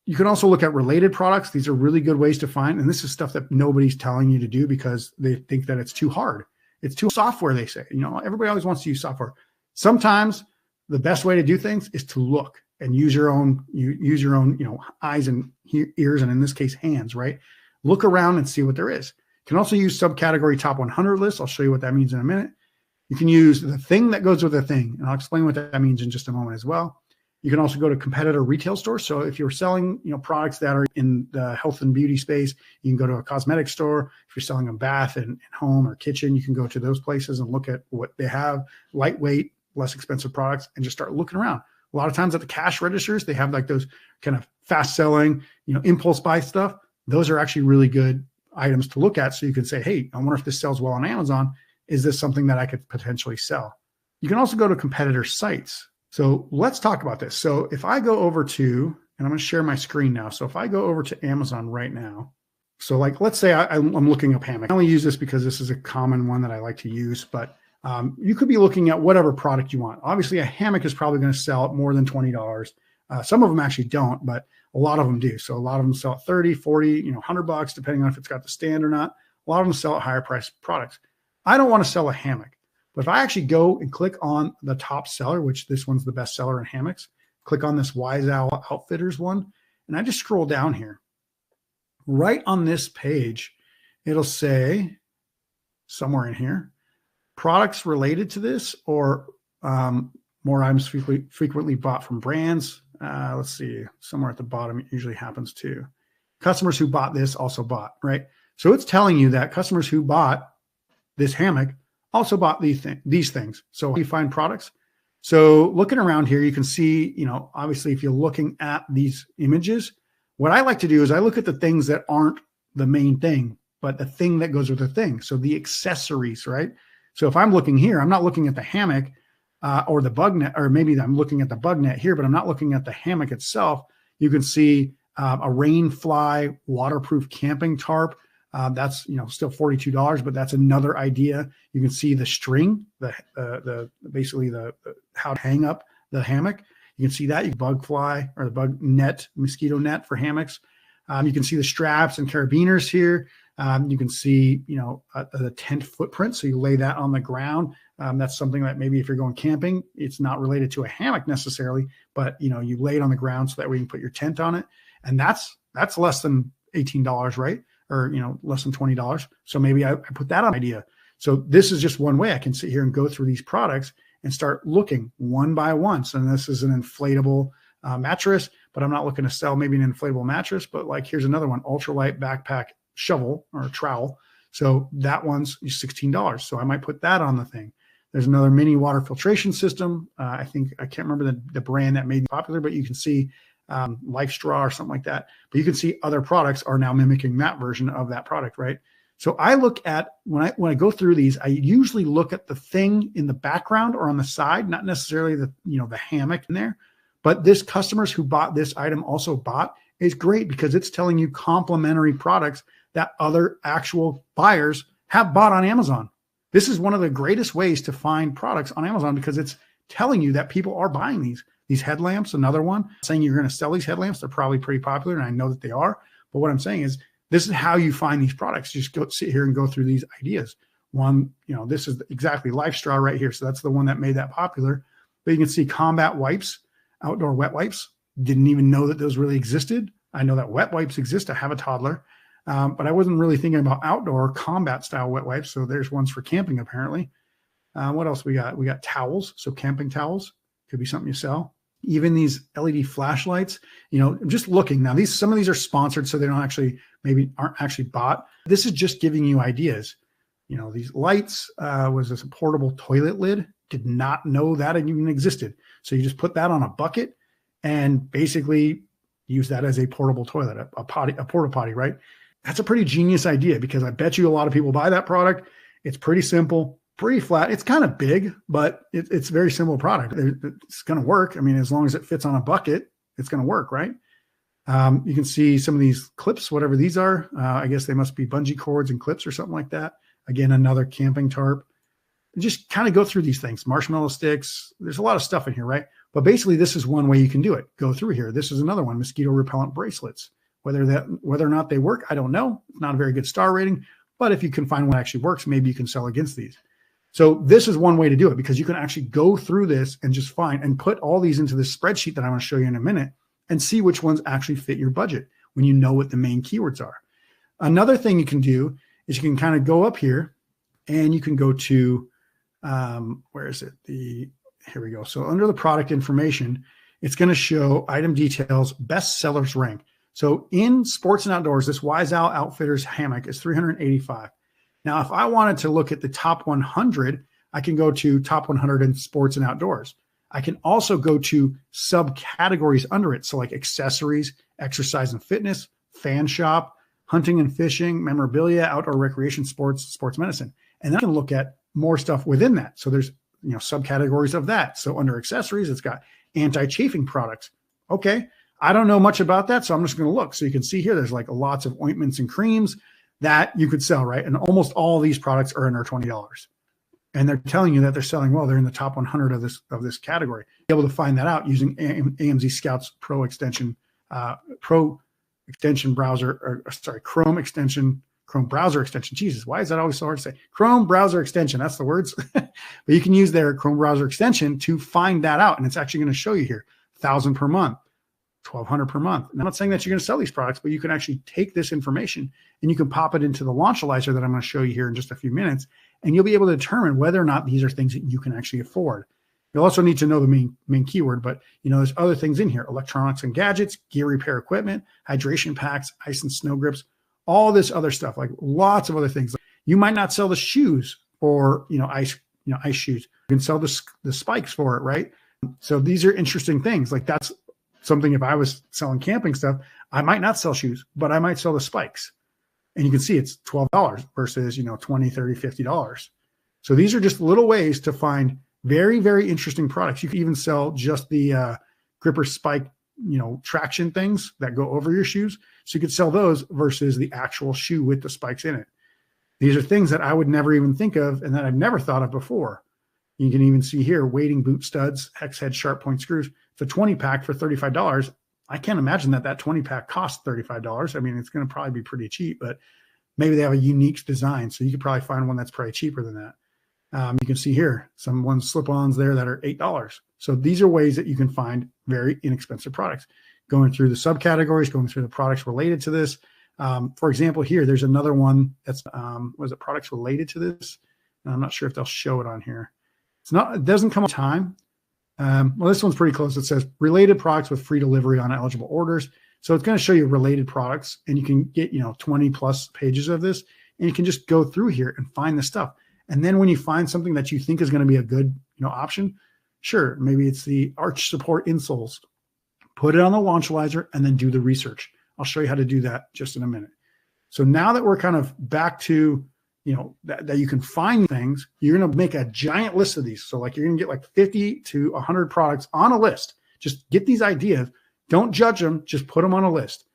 You can also look at related products. These are really good ways to find, and this is stuff that nobody's telling you to do because they think that it's too hard. It's too software, they say. Everybody always wants to use software. Sometimes the best way to do things is to look and use your own eyes and ears, and in this case, hands, right? Look around and see what there is. You can also use subcategory top 100 lists. I'll show you what that means in a minute. You can use the thing that goes with the thing, and I'll explain what that means in just a moment as well. You can also go to competitor retail stores. So if you're selling, products that are in the health and beauty space, you can go to a cosmetic store. If you're selling a bath and home or kitchen, you can go to those places and look at what they have, lightweight, less expensive products, and just start looking around. A lot of times at the cash registers, they have like those kind of fast selling, impulse buy stuff. Those are actually really good items to look at. So you can say, hey, I wonder if this sells well on Amazon. Is this something that I could potentially sell? You can also go to competitor sites. So let's talk about this. So if I go over to, and I'm going to share my screen now. So if I go over to Amazon right now, so like, let's say I'm looking up hammock. I only use this because this is a common one that I like to use, but you could be looking at whatever product you want. Obviously, a hammock is probably going to sell at more than $20. Some of them actually don't, but a lot of them do. So a lot of them sell at 30, 40, $100, depending on if it's got the stand or not. A lot of them sell at higher priced products. I don't want to sell a hammock, but if I actually go and click on the top seller, which this one's the best seller in hammocks, click on this Wise Owl Outfitters one, and I just scroll down here. Right on this page, it'll say somewhere in here, products related to this or more items frequently bought from brands. Let's see, somewhere at the bottom, it usually happens too. Customers who bought this also bought, right? So it's telling you that customers who bought this hammock also bought these things. So you find products. So looking around here, you can see, obviously if you're looking at these images, what I like to do is I look at the things that aren't the main thing, but the thing that goes with the thing. So the accessories, right? So if I'm looking here, I'm not looking at the hammock or the bug net, or maybe I'm looking at the bug net here, but I'm not looking at the hammock itself. You can see a rain fly waterproof camping tarp. That's still $42, but that's another idea. You can see the string, basically the how to hang up the hammock. You can see that. You bug fly or the bug net, mosquito net for hammocks. You can see the straps and carabiners here. You can see the tent footprint. So you lay that on the ground. That's something that maybe if you're going camping, it's not related to a hammock necessarily, but you lay it on the ground so that way you can put your tent on it. And that's less than $18, right? Or less than $20. So maybe I put that on idea. So this is just one way I can sit here and go through these products and start looking one by one. So this is an inflatable mattress, but I'm not looking to sell maybe an inflatable mattress, but like here's another one, ultralight backpack shovel or trowel. So that one's $16. So I might put that on the thing. There's another mini water filtration system. I can't remember the brand that made it popular, but you can see Life Straw or something like that. But you can see other products are now mimicking that version of that product, right? So I look at, when I go through these, I usually look at the thing in the background or on the side, not necessarily the hammock in there, but this customers who bought this item also bought is great because it's telling you complementary products that other actual buyers have bought on Amazon. This is one of the greatest ways to find products on Amazon because it's telling you that people are buying these. These headlamps, another one, saying you're going to sell these headlamps. They're probably pretty popular, and I know that they are. But what I'm saying is this is how you find these products. Just go sit here and go through these ideas. One, this is exactly Life Straw right here. So that's the one that made that popular. But you can see combat wipes, outdoor wet wipes. Didn't even know that those really existed. I know that wet wipes exist. I have a toddler. But I wasn't really thinking about outdoor combat style wet wipes. So there's ones for camping, apparently. What else we got? We got towels. So camping towels could be something you sell. Even these LED flashlights, just looking now, some of these are sponsored, so they aren't actually bought. This is just giving you ideas. These lights, was this a portable toilet lid? Did not know that it even existed. So you just put that on a bucket and basically use that as a portable toilet, a porta potty, right? That's a pretty genius idea because I bet you a lot of people buy that product. It's pretty simple, pretty flat. It's kind of big, but it's a very simple product. It's going to work. I mean, as long as it fits on a bucket, it's going to work, right? You can see some of these clips, whatever these are. I guess they must be bungee cords and clips or something like that. Again, another camping tarp. Just kind of go through these things. Marshmallow sticks. There's a lot of stuff in here, right? But basically, this is one way you can do it. Go through here. This is another one, mosquito repellent bracelets. Whether or not they work, I don't know. It's not a very good star rating. But if you can find one that actually works, maybe you can sell against these. So this is one way to do it because you can actually go through this and just find and put all these into this spreadsheet that I want to show you in a minute and see which ones actually fit your budget when you know what the main keywords are. Another thing you can do is you can kind of go up here and you can go to, where is it? Here we go. So under the product information, it's going to show item details, best sellers rank. So in sports and outdoors, this Wise Owl Outfitters hammock is $385. Now, if I wanted to look at the top 100, I can go to top 100 in sports and outdoors. I can also go to subcategories under it. So like accessories, exercise and fitness, fan shop, hunting and fishing, memorabilia, outdoor recreation, sports, sports medicine. And then I can look at more stuff within that. So there's subcategories of that. So under accessories, it's got anti-chafing products. Okay, I don't know much about that, so I'm just going to look. So you can see here, there's like lots of ointments and creams that you could sell, right? And almost all of these products are under $20. And they're telling you that they're selling well. They're in the top 100 of this category. Be able to find that out using AMZScout's Chrome extension browser, Chrome browser extension. Jesus, why is that always so hard to say? Chrome browser extension. That's the words. But you can use their Chrome browser extension to find that out, and it's actually going to show you here 1,000 per month, 1,200 per month. And I'm not saying that you're going to sell these products, but you can actually take this information and you can pop it into the launchalyzer that I'm going to show you here in just a few minutes, and you'll be able to determine whether or not these are things that you can actually afford. You'll also need to know the main keyword, but there's other things in here: electronics and gadgets, gear repair equipment, hydration packs, ice and snow grips, all this other stuff, like lots of other things. You might not sell the shoes or ice shoes. You can sell the spikes for it, right? So these are interesting things. Like that's something, if I was selling camping stuff, I might not sell shoes, but I might sell the spikes. And you can see it's $12 versus, $20, $30, $50. So these are just little ways to find very, very interesting products. You can even sell just the gripper spike, traction things that go over your shoes. So you could sell those versus the actual shoe with the spikes in it. These are things that I would never even think of and that I've never thought of before. You can even see here, wading boot studs, hex head sharp point screws. It's a 20 pack for $35. I can't imagine that 20 pack costs $35. I mean, it's going to probably be pretty cheap, but maybe they have a unique design. So you could probably find one that's probably cheaper than that. You can see here, some slip-ons there that are $8. So these are ways that you can find very inexpensive products. Going through the subcategories, going through the products related to this. For example, here, there's another one that's, products related to this? And I'm not sure if they'll show it on here. It doesn't come on time. Well, this one's pretty close. It says related products with free delivery on eligible orders. So it's going to show you related products, and you can get, 20 plus pages of this, and you can just go through here and find the stuff. And then when you find something that you think is going to be a good, option, sure, maybe it's the arch support insoles. Put it on the launchalyzer and then do the research. I'll show you how to do that just in a minute. So now that we're kind of back to, that you can find things, you're going to make a giant list of these. So like you're going to get like 50 to 100 products on a list. Just get these ideas. Don't judge them. Just put them on a list.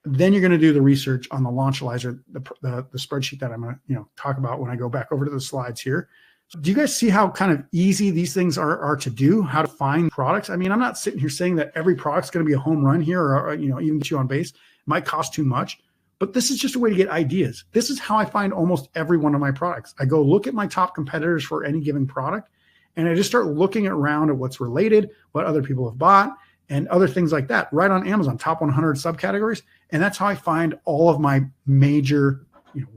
Then you're going to do the research on the launchalyzer, the spreadsheet that I'm going to talk about when I go back over to the slides here. So do you guys see how kind of easy these things are to do? How to find products? I mean, I'm not sitting here saying that every product's going to be a home run here, or even get you on base. It might cost too much, but this is just a way to get ideas. This is how I find almost every one of my products. I go look at my top competitors for any given product, and I just start looking around at what's related, what other people have bought, and other things like that, right on Amazon, top 100 subcategories. And that's how I find all of my major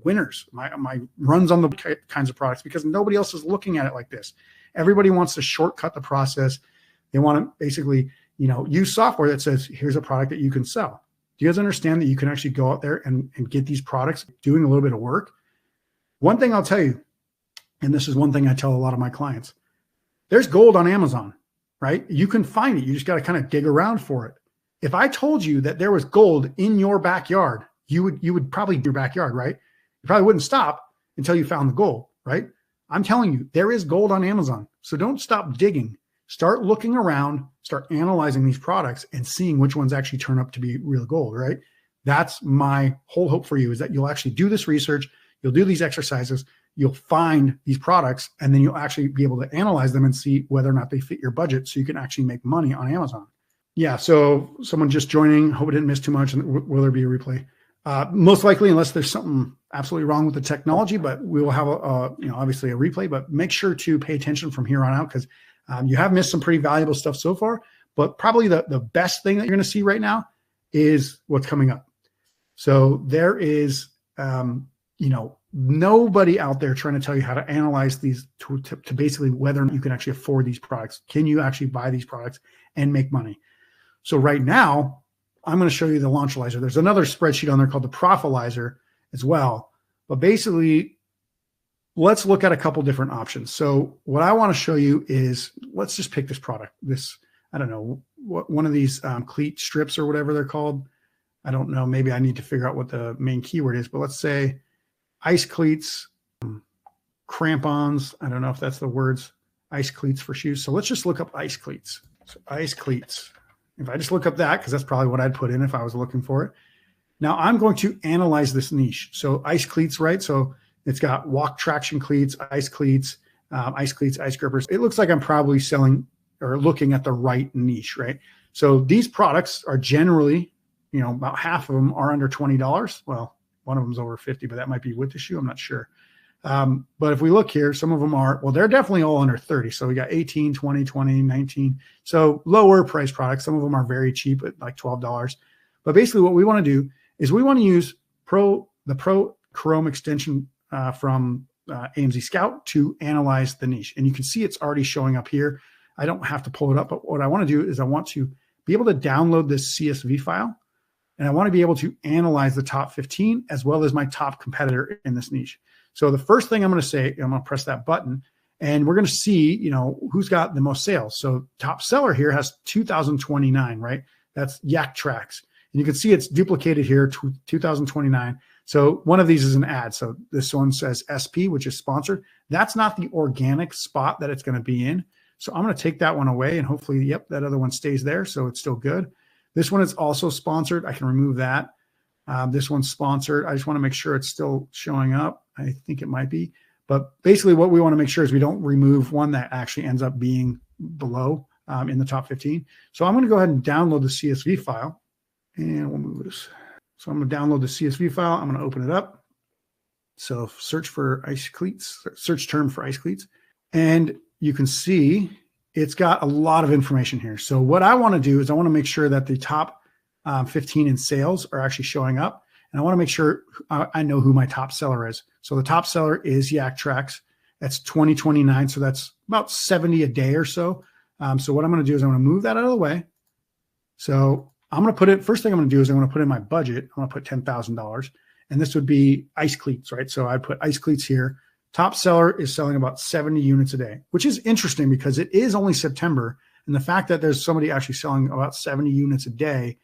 winners, my runs on the kinds of products, because nobody else is looking at it like this. Everybody wants to shortcut the process. They want to basically, use software that says, here's a product that you can sell. Do you guys understand that you can actually go out there and get these products doing a little bit of work? One thing I'll tell you, and this is one thing I tell a lot of my clients, there's gold on Amazon, right? You can find it. You just got to kind of dig around for it. If I told you that there was gold in your backyard, you would probably do your backyard, right? You probably wouldn't stop until you found the gold, right? I'm telling you, there is gold on Amazon. So don't stop digging. Start looking around, start analyzing these products and seeing which ones actually turn up to be real gold, right? That's my whole hope for you, is that you'll actually do this research, you'll do these exercises, you'll find these products, and then you'll actually be able to analyze them and see whether or not they fit your budget so you can actually make money on Amazon. Yeah, so someone just joining, hope I didn't miss too much. Will there be a replay? Most likely, unless there's something absolutely wrong with the technology, but we will have obviously a replay, but make sure to pay attention from here on out, because you have missed some pretty valuable stuff so far, but probably the best thing that you're going to see right now is what's coming up. So there is, nobody out there trying to tell you how to analyze these to basically whether you can actually afford these products. Can you actually buy these products and make money? So right now, I'm going to show you the launchalyzer. There's another spreadsheet on there called the Profilizer as well. But basically, let's look at a couple different options. So what I want to show you is, let's just pick this product. This, I don't know, one of these cleat strips or whatever they're called. I don't know. Maybe I need to figure out what the main keyword is. But let's say ice cleats, crampons. I don't know if that's the words. ice cleats for shoes. So let's just look up ice cleats. So ice cleats. If I just look up that, because that's probably what I'd put in if I was looking for it. Now I'm going to analyze this niche. So ice cleats, right? So it's got walk traction cleats, ice cleats, ice grippers. It looks like I'm probably selling or looking at the right niche, right? So these products are generally, about half of them are under $20. Well, one of them's over 50, but that might be with the shoe. I'm not sure. But if we look here, some of them are, well, they're definitely all under 30. So we got 18, 20, 20, 19. So lower price products. Some of them are very cheap at like $12. But basically what we want to do is we want to use the Pro Chrome extension from AMZScout to analyze the niche. And you can see it's already showing up here. I don't have to pull it up, but what I want to do is I want to be able to download this CSV file, and I want to be able to analyze the top 15 as well as my top competitor in this niche. So the first thing I'm going to say, I'm going to press that button, and we're going to see, who's got the most sales. So top seller here has 2,029, right? That's Yak Tracks. And you can see it's duplicated here, 2,029. So one of these is an ad. So this one says SP, which is sponsored. That's not the organic spot that it's going to be in. So I'm going to take that one away, and hopefully, yep, that other one stays there. So it's still good. This one is also sponsored. I can remove that. This one's sponsored. I just want to make sure it's still showing up. I think it might be. But basically what we want to make sure is we don't remove one that actually ends up being below in the top 15. So I'm going to go ahead and download the CSV file, and we'll move this. So I'm going to download the CSV file. I'm going to open it up. So search for ice cleats, search term for ice cleats. And you can see it's got a lot of information here. So what I want to do is I want to make sure that the top 15 in sales are actually showing up. And I want to make sure I know who my top seller is. So the top seller is Yak Tracks. That's 2029. So that's about 70 a day or so. So what I'm going to do is I'm going to move that out of the way. So I'm going to put it, first thing I'm going to do is I'm going to put in my budget. I'm going to put $10,000. And this would be ice cleats, right? So I put ice cleats here. Top seller is selling about 70 units a day, which is interesting because it is only September. And the fact that there's somebody actually selling about 70 units a day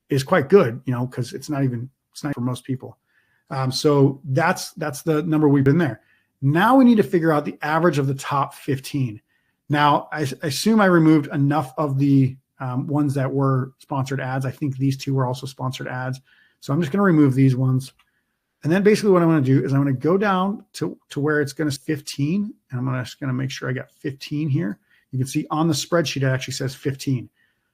is quite good, because it's not for most people. So that's the number we've been there. Now we need to figure out the average of the top 15. Now, I assume I removed enough of the ones that were sponsored ads. I think these two were also sponsored ads. So I'm just going to remove these ones. And then basically what I'm going to do is I'm going to go down to where it's going to 15. And I'm just going to make sure I got 15 here. You can see on the spreadsheet, it actually says 15.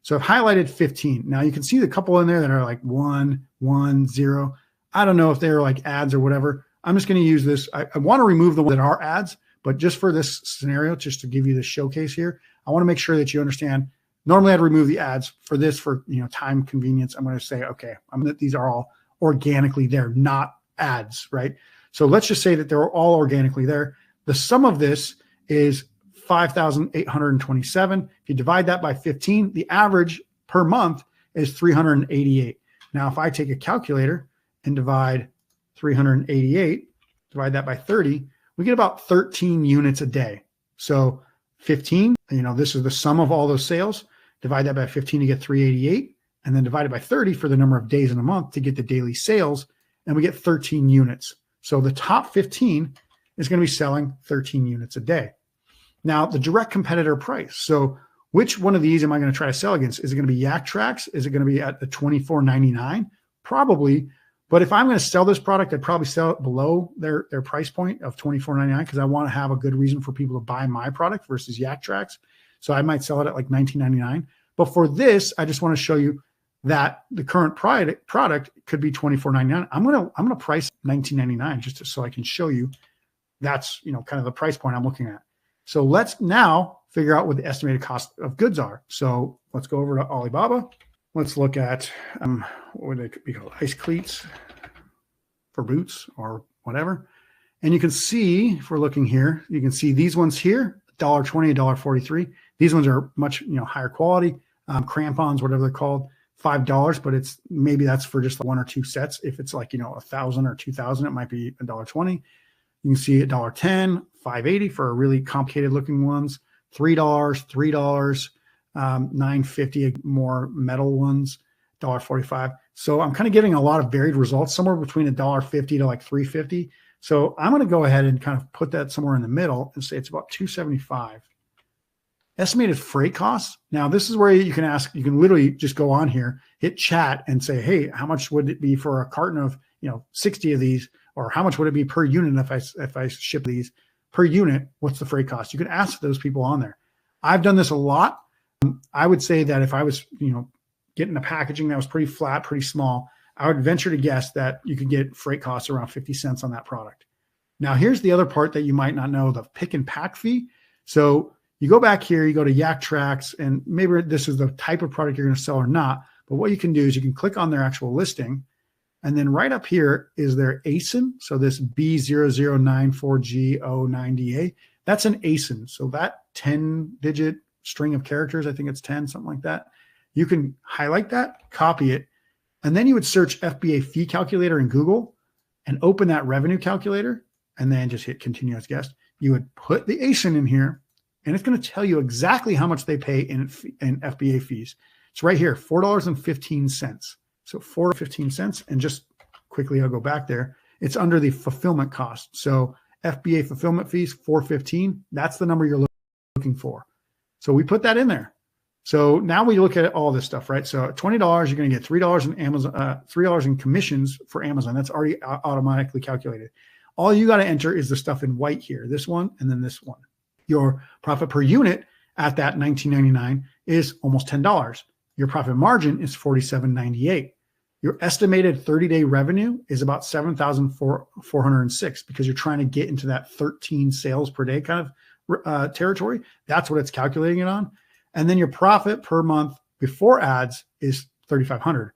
So I've highlighted 15. Now you can see the couple in there that are like 1, 1, 0. I don't know if they're like ads or whatever. I'm just going to use this. I want to remove the ones that are ads, but just for this scenario, just to give you the showcase here, I want to make sure that you understand. Normally I'd remove the ads. For this, for time convenience, I'm going to say, okay, these are all organically there, not ads, right? So let's just say that they're all organically there. The sum of this is 5,827. If you divide that by 15, the average per month is 388. Now, if I take a calculator and divide 388, divide that by 30, we get about 13 units a day. So 15, this is the sum of all those sales. Divide that by 15 to get 388, and then divide it by 30 for the number of days in a month to get the daily sales, and we get 13 units. So the top 15 is going to be selling 13 units a day. Now, the direct competitor price. So which one of these am I going to try to sell against? Is it going to be Yak Tracks? Is it going to be at the $24.99? Probably. But if I'm going to sell this product, I'd probably sell it below their price point of $24.99 because I want to have a good reason for people to buy my product versus Yak Tracks. So I might sell it at like $19.99. But for this, I just want to show you that the current product could be $24.99. I'm gonna price $19.99 just so I can show you that's kind of the price point I'm looking at. So let's now figure out what the estimated cost of goods are. So let's go over to Alibaba. Let's look at what would they be called? Ice cleats for boots or whatever. And you can see, if we're looking here, you can see these ones here, $1.20, $1.43. These ones are much higher quality. Crampons, whatever they're called, $5, but maybe that's for just one or two sets. If it's like 1,000 or 2,000, it might be $1.20. You can see $1.10, $5.80 for really complicated looking ones, $3, $9.50 more metal ones, $1.45. So I'm kind of getting a lot of varied results, somewhere between $1.50 to like $3.50. So I'm going to go ahead and kind of put that somewhere in the middle and say it's about $2.75. Estimated freight costs. Now, this is where you can ask, you can literally just go on here, hit chat and say, hey, how much would it be for a carton of, 60 of these? Or how much would it be per unit if I ship these per unit? What's the freight cost? You can ask those people on there. I've done this a lot. I would say that if I was, getting a packaging that was pretty flat, pretty small, I would venture to guess that you could get freight costs around 50 cents on that product. Now, here's the other part that you might not know, the pick and pack fee. So you go back here, you go to Yak Tracks, and maybe this is the type of product you're going to sell or not. But what you can do is you can click on their actual listing. And then right up here is their ASIN. So this B0094G090A, that's an ASIN. So that 10-digit string of characters, I think it's 10, something like that. You can highlight that, copy it, and then you would search FBA fee calculator in Google and open that revenue calculator, and then just hit continue as guest. You would put the ASIN in here, and it's going to tell you exactly how much they pay in FBA fees. It's right here, $4.15. So $4.15, and just quickly, I'll go back there. It's under the fulfillment cost. So FBA fulfillment fees, $4.15. That's the number you're looking for. So we put that in there. So now we look at all this stuff, right? So $20, you're going to get $3 in Amazon, $3 in commissions for Amazon. That's already automatically calculated. All you got to enter is the stuff in white here, this one, and then this one. Your profit per unit at that $19.99 is almost $10. Your profit margin is $47.98. Your estimated 30-day revenue is about $7,406 because you're trying to get into that 13 sales per day kind of territory. That's what it's calculating it on. And then your profit per month before ads is $3,500.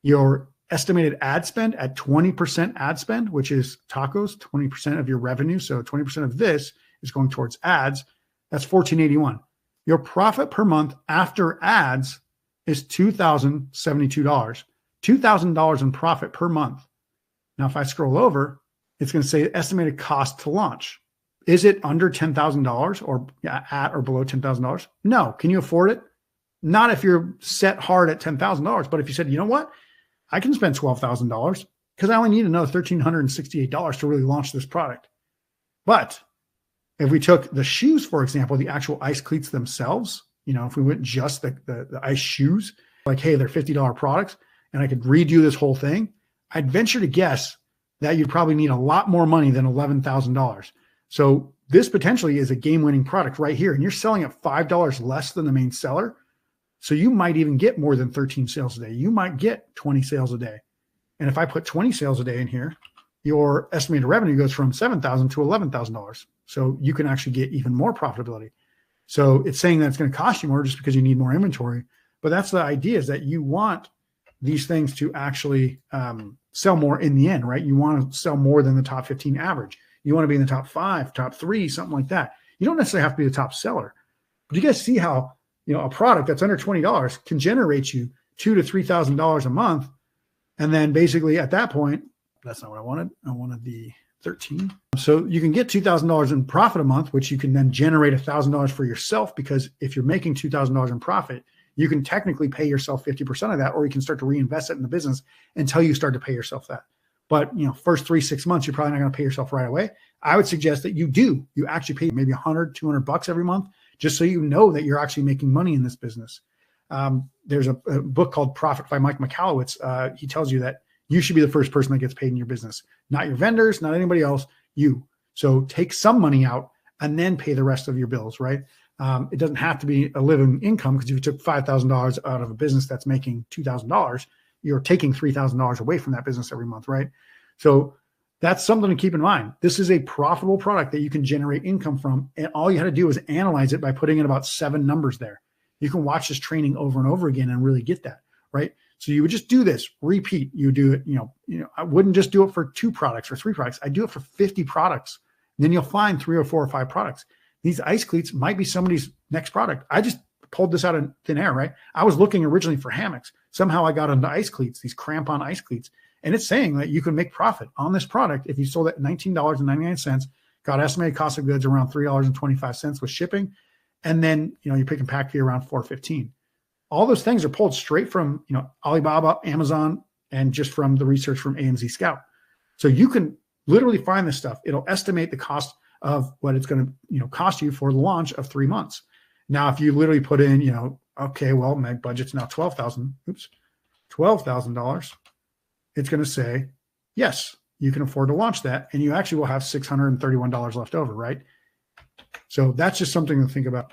Your estimated ad spend at 20% ad spend, which is tacos, 20% of your revenue. So 20% of this is going towards ads. That's $1,481. Your profit per month after ads is $2,072. $2,000 in profit per month. Now, if I scroll over, it's going to say estimated cost to launch. Is it under $10,000 or at or below $10,000? No. Can you afford it? Not if you're set hard at $10,000. But if you said, you know what, I can spend $12,000 because I only need another $1,368 to really launch this product. But if we took the shoes, for example, the actual ice cleats themselves, if we went just the ice shoes, like, hey, they're $50 products, and I could redo this whole thing, I'd venture to guess that you'd probably need a lot more money than $11,000. So this potentially is a game-winning product right here, and you're selling at $5 less than the main seller. So you might even get more than 13 sales a day. You might get 20 sales a day. And if I put 20 sales a day in here, your estimated revenue goes from $7,000 to $11,000. So you can actually get even more profitability. So it's saying that it's going to cost you more just because you need more inventory. But that's the idea, is that you want these things to actually sell more in the end, right? You want to sell more than the top 15 average. You want to be in the top 5, top 3, something like that. You don't necessarily have to be the top seller. But you guys see how, a product that's under $20 can generate you $2,000 to $3,000 a month. And then basically at that point, that's not what I wanted. I wanted the 13. So you can get $2,000 in profit a month, which you can then generate $1,000 for yourself, because if you're making $2,000 in profit, you can technically pay yourself 50% of that, or you can start to reinvest it in the business until you start to pay yourself that. But, first 3-6 months, you're probably not going to pay yourself right away. I would suggest that you actually pay maybe $100, $200 every month, just so you know that you're actually making money in this business. There's a book called Profit by Mike Michalowicz. He tells you that you should be the first person that gets paid in your business, not your vendors, not anybody else, you. So take some money out and then pay the rest of your bills, right? It doesn't have to be a living income, because if you took $5,000 out of a business that's making $2,000, you're taking $3,000 away from that business every month, right? So that's something to keep in mind. This is a profitable product that you can generate income from, and all you had to do is analyze it by putting in about 7 numbers there. You can watch this training over and over again and really get that, right? So you would just do this, repeat. You do it, I wouldn't just do it for 2 products or 3 products. I do it for 50 products. Then you'll find 3 or 4 or 5 products. These ice cleats might be somebody's next product. I just pulled this out of thin air, right? I was looking originally for hammocks. Somehow I got into ice cleats, these cramp-on ice cleats. And it's saying that you can make profit on this product if you sold it at $19.99, got estimated cost of goods around $3.25 with shipping. And then, you pick and pack fee around $4.15. All those things are pulled straight from, Alibaba, Amazon, and just from the research from AMZScout. So you can literally find this stuff. It'll estimate the cost of what it's going to, cost you for the launch of 3 months. Now, if you literally put in, okay, well, my budget's now $12,000, it's going to say, yes, you can afford to launch that. And you actually will have $631 left over, right? So that's just something to think about.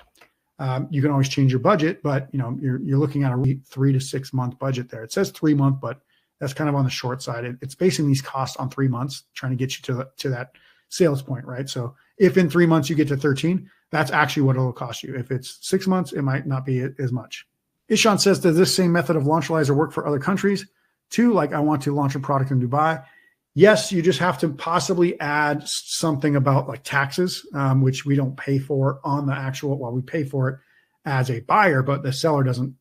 You can always change your budget, but you're looking at a 3 to 6 month budget there. It says 3 month, but that's kind of on the short side. It's basing these costs on 3 months, trying to get you to that sales point, right? So if in 3 months you get to 13, that's actually what it'll cost you. If it's 6 months, it might not be as much. Ishan says, does this same method of launchalizer work for other countries too? Like I want to launch a product in Dubai. Yes, you just have to possibly add something about like taxes, which we don't pay for on the actual, well, we pay for it as a buyer, but the seller doesn't,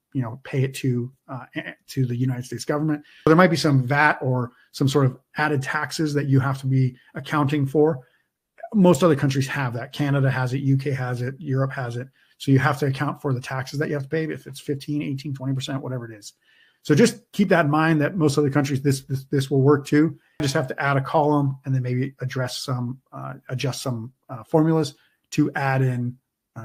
pay it to the United States government. So there might be some VAT or some sort of added taxes that you have to be accounting for. Most other countries have that. Canada has it, UK has it, Europe has it. So you have to account for the taxes that you have to pay, if it's 15, 18, 20%, whatever it is. So just keep that in mind that most other countries, this will work too. You just have to add a column and then maybe adjust some formulas to add in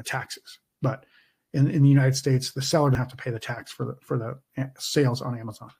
taxes. But in the United States, the seller doesn't have to pay the tax for the sales on Amazon.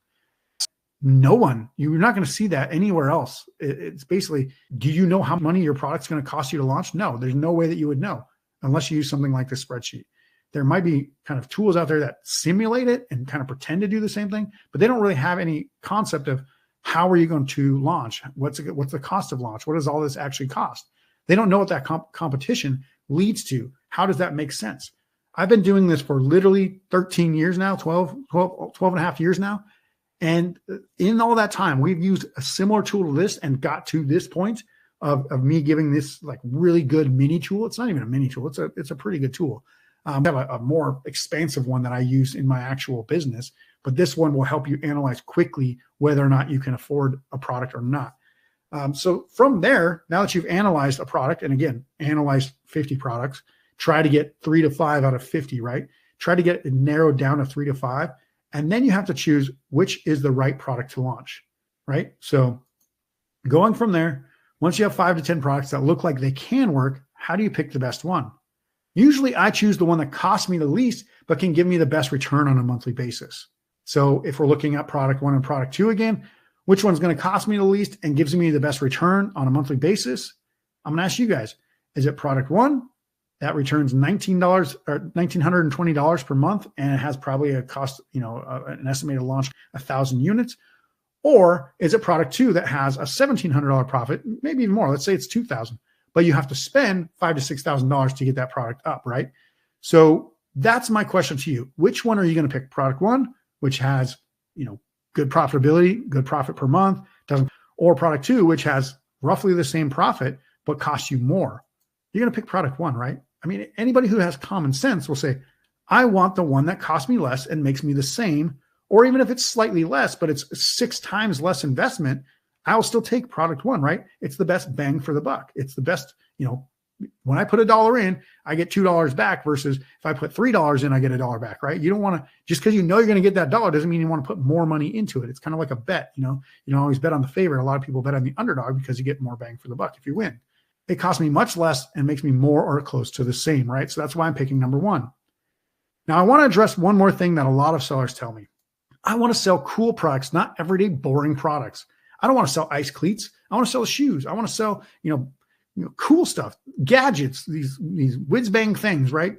No one, you're not going to see that anywhere else. It's basically, do you know how money your product's going to cost you to launch? No, there's no way that you would know unless you use something like this spreadsheet. There might be kind of tools out there that simulate it and kind of pretend to do the same thing, but they don't really have any concept of how are you going to launch? What's the cost of launch? What does all this actually cost? They don't know what that competition leads to. How does that make sense? I've been doing this for literally 13 years now, 12 and a half years now. And in all that time, we've used a similar tool to this and got to this point of me giving this like really good mini tool. It's not even a mini tool. It's a pretty good tool. I have a more expansive one that I use in my actual business, but this one will help you analyze quickly whether or not you can afford a product or not. So from there, now that you've analyzed a product, and again, analyze 50 products, try to get 3 to 5 out of 50, right? Try to get it narrowed down to 3 to 5. And then you have to choose which is the right product to launch, right? So going from there, once you have 5 to 10 products that look like they can work, how do you pick the best one? Usually I choose the one that costs me the least, but can give me the best return on a monthly basis. So if we're looking at product 1 and product 2 again, which one's going to cost me the least and gives me the best return on a monthly basis? I'm going to ask you guys, is it product 1? That returns $19 or $1,920 per month, and it has probably a cost, an estimated launch 1,000 units. Or is it product 2 that has a $1,700 profit, maybe even more? Let's say it's $2,000, but you have to spend $5,000 to $6,000 to get that product up, right? So that's my question to you. Which one are you going to pick? Product 1, which has, good profitability, good profit per month, or product 2, which has roughly the same profit but costs you more? You're going to pick product 1, right? I mean, anybody who has common sense will say, I want the one that costs me less and makes me the same, or even if it's slightly less, but it's 6 times less investment, I'll still take product 1, right? It's the best bang for the buck. It's the best, when I put $1 in, I get $2 back versus if I put $3 in, I get $1 back, right? You don't want to, just because you're going to get that dollar doesn't mean you want to put more money into it. It's kind of like a bet, you don't always bet on the favorite. A lot of people bet on the underdog because you get more bang for the buck if you win. It costs me much less and makes me more or close to the same, right? So that's why I'm picking number 1. Now, I want to address one more thing that a lot of sellers tell me. I want to sell cool products, not everyday boring products. I don't want to sell ice cleats. I want to sell shoes. I want to sell, cool stuff, gadgets, these whiz bang things, right?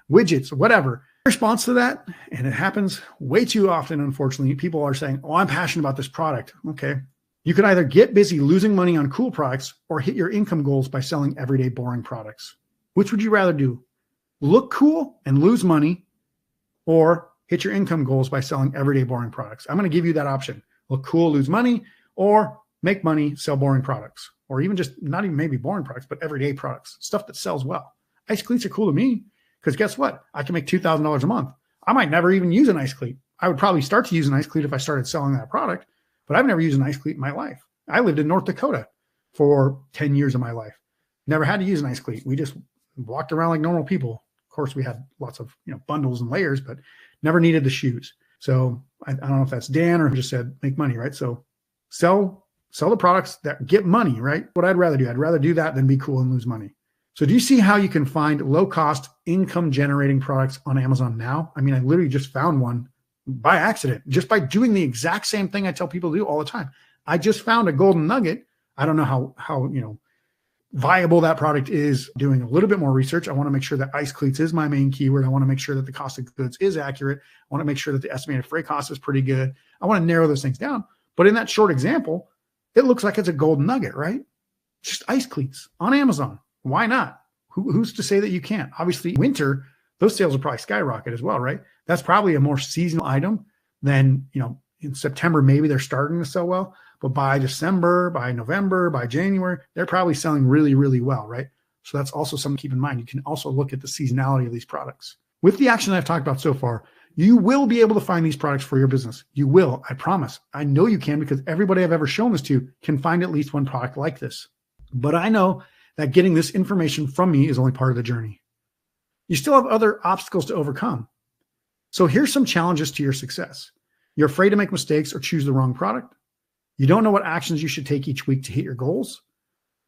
Widgets, whatever. Response to that, and it happens way too often, unfortunately, people are saying, oh, I'm passionate about this product. Okay. You could either get busy losing money on cool products or hit your income goals by selling everyday boring products. Which would you rather do? Look cool and lose money, or hit your income goals by selling everyday boring products? I'm going to give you that option. Look cool, lose money, or make money, sell boring products. Or even just not even maybe boring products, but everyday products, stuff that sells well. Ice cleats are cool to me because guess what? I can make $2,000 a month. I might never even use an ice cleat. I would probably start to use an ice cleat if I started selling that product. But I've never used an ice cleat in my life. I lived in North Dakota for 10 years of my life. Never had to use an ice cleat. We just walked around like normal people. Of course, we had lots of bundles and layers, but never needed the shoes. So I don't know if that's Dan or just said make money, right? So sell the products that get money, right? What I'd rather do that than be cool and lose money. So do you see how you can find low-cost income-generating products on Amazon now? I mean, I literally just found one by accident, just by doing the exact same thing I tell people to do all the time. I just found a golden nugget. I don't know how viable that product is. Doing a little bit more research. I want to make sure that ice cleats is my main keyword. I want to make sure that the cost of goods is accurate. I want to make sure that the estimated freight cost is pretty good. I want to narrow those things down. But in that short example, it looks like it's a golden nugget, right? Just ice cleats on Amazon. Why not? Who's to say that you can't? Obviously, winter, those sales will probably skyrocket as well, right? That's probably a more seasonal item than, in September, maybe they're starting to sell well, but by December, by November, by January, they're probably selling really, really well, right? So that's also something to keep in mind. You can also look at the seasonality of these products. With the action I've talked about so far, you will be able to find these products for your business. You will, I promise. I know you can, because everybody I've ever shown this to can find at least one product like this. But I know that getting this information from me is only part of the journey. You still have other obstacles to overcome. So here's some challenges to your success. You're afraid to make mistakes or choose the wrong product. You don't know what actions you should take each week to hit your goals.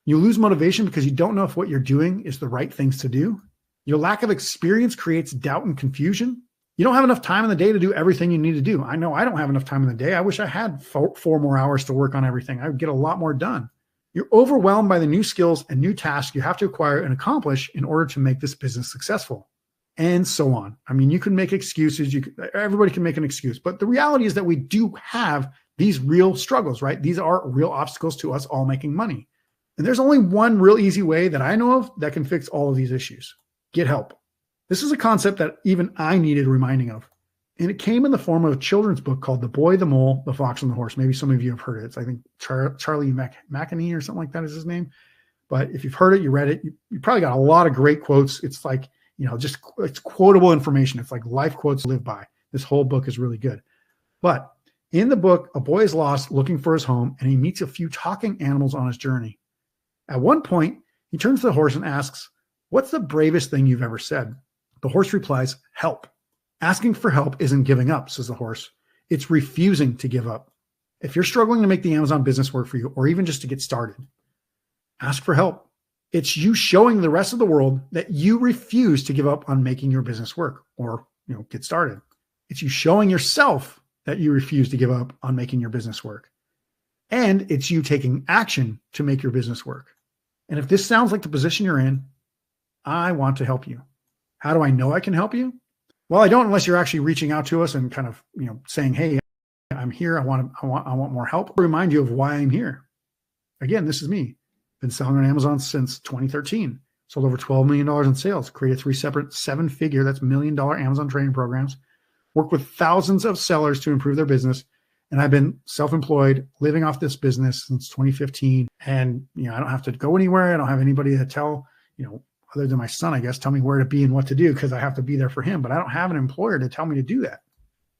You lose motivation because you don't know if what you're doing is the right things to do. Your lack of experience creates doubt and confusion. You don't have enough time in the day to do everything you need to do. I know I don't have enough time in the day. I wish I had four more hours to work on everything. I would get a lot more done. You're overwhelmed by the new skills and new tasks you have to acquire and accomplish in order to make this business successful, and so on. I mean, you can make excuses. Everybody can make an excuse, but the reality is that we do have these real struggles, right? These are real obstacles to us all making money. And there's only one real easy way that I know of that can fix all of these issues. Get help. This is a concept that even I needed reminding of. And it came in the form of a children's book called The Boy, the Mole, the Fox, and the Horse. Maybe some of you have heard it. It's, I think, Charlie McAnee or something like that is his name. But if you've heard it, you read it, you probably got a lot of great quotes. It's like, it's quotable information. It's like life quotes to live by. This whole book is really good. But in the book, a boy is lost looking for his home, and he meets a few talking animals on his journey. At one point, he turns to the horse and asks, "What's the bravest thing you've ever said?" The horse replies, "Help." Asking for help isn't giving up, says the horse. It's refusing to give up. If you're struggling to make the Amazon business work for you, or even just to get started, ask for help. It's you showing the rest of the world that you refuse to give up on making your business work or, get started. It's you showing yourself that you refuse to give up on making your business work. And it's you taking action to make your business work. And if this sounds like the position you're in, I want to help you. How do I know I can help you? Well, I don't unless you're actually reaching out to us and kind of, saying, "Hey, I'm here. I want more help." I'll remind you of why I'm here. Again, this is me. Been selling on Amazon since 2013. Sold over $12 million in sales. Created 3 separate $7-figure, that's $1 million Amazon training programs. Worked with thousands of sellers to improve their business. And I've been self-employed, living off this business since 2015. And, I don't have to go anywhere. I don't have anybody to tell, other than my son, I guess, tell me where to be and what to do, because I have to be there for him. But I don't have an employer to tell me to do that.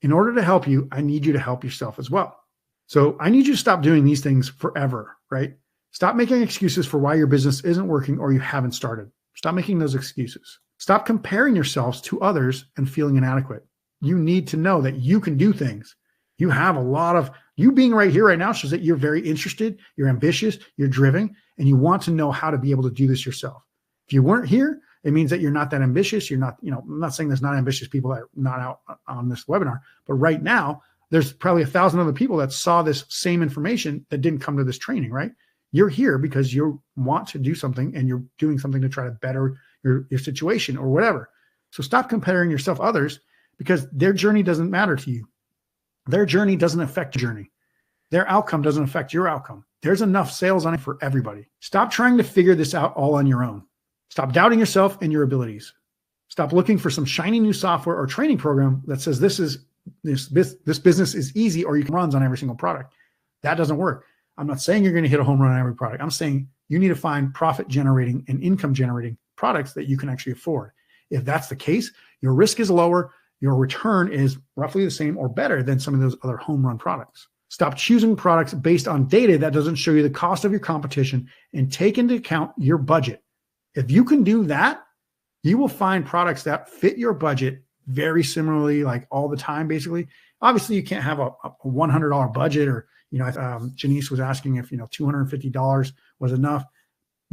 In order to help you, I need you to help yourself as well. So I need you to stop doing these things forever, right? Stop making excuses for why your business isn't working or you haven't started. Stop making those excuses. Stop comparing yourselves to others and feeling inadequate. You need to know that you can do things. You have a lot of, you being right here right now shows that you're very interested, you're ambitious, you're driven, and you want to know how to be able to do this yourself. If you weren't here, it means that you're not that ambitious. You're not, I'm not saying there's not ambitious people that are not out on this webinar, but right now there's probably 1,000 other people that saw this same information that didn't come to this training, right? You're here because you want to do something and you're doing something to try to better your situation or whatever. So stop comparing yourself to others, because their journey doesn't matter to you. Their journey doesn't affect your journey. Their outcome doesn't affect your outcome. There's enough sales on it for everybody. Stop trying to figure this out all on your own. Stop doubting yourself and your abilities. Stop looking for some shiny new software or training program that says this business is easy or you can runs on every single product. That doesn't work. I'm not saying you're going to hit a home run on every product. I'm saying you need to find profit generating and income generating products that you can actually afford. If that's the case, your risk is lower. Your return is roughly the same or better than some of those other home run products. Stop choosing products based on data that doesn't show you the cost of your competition, and take into account your budget. If you can do that, you will find products that fit your budget very similarly, like all the time, basically. Obviously, you can't have a $100 budget, or, Janice was asking if, $250 was enough.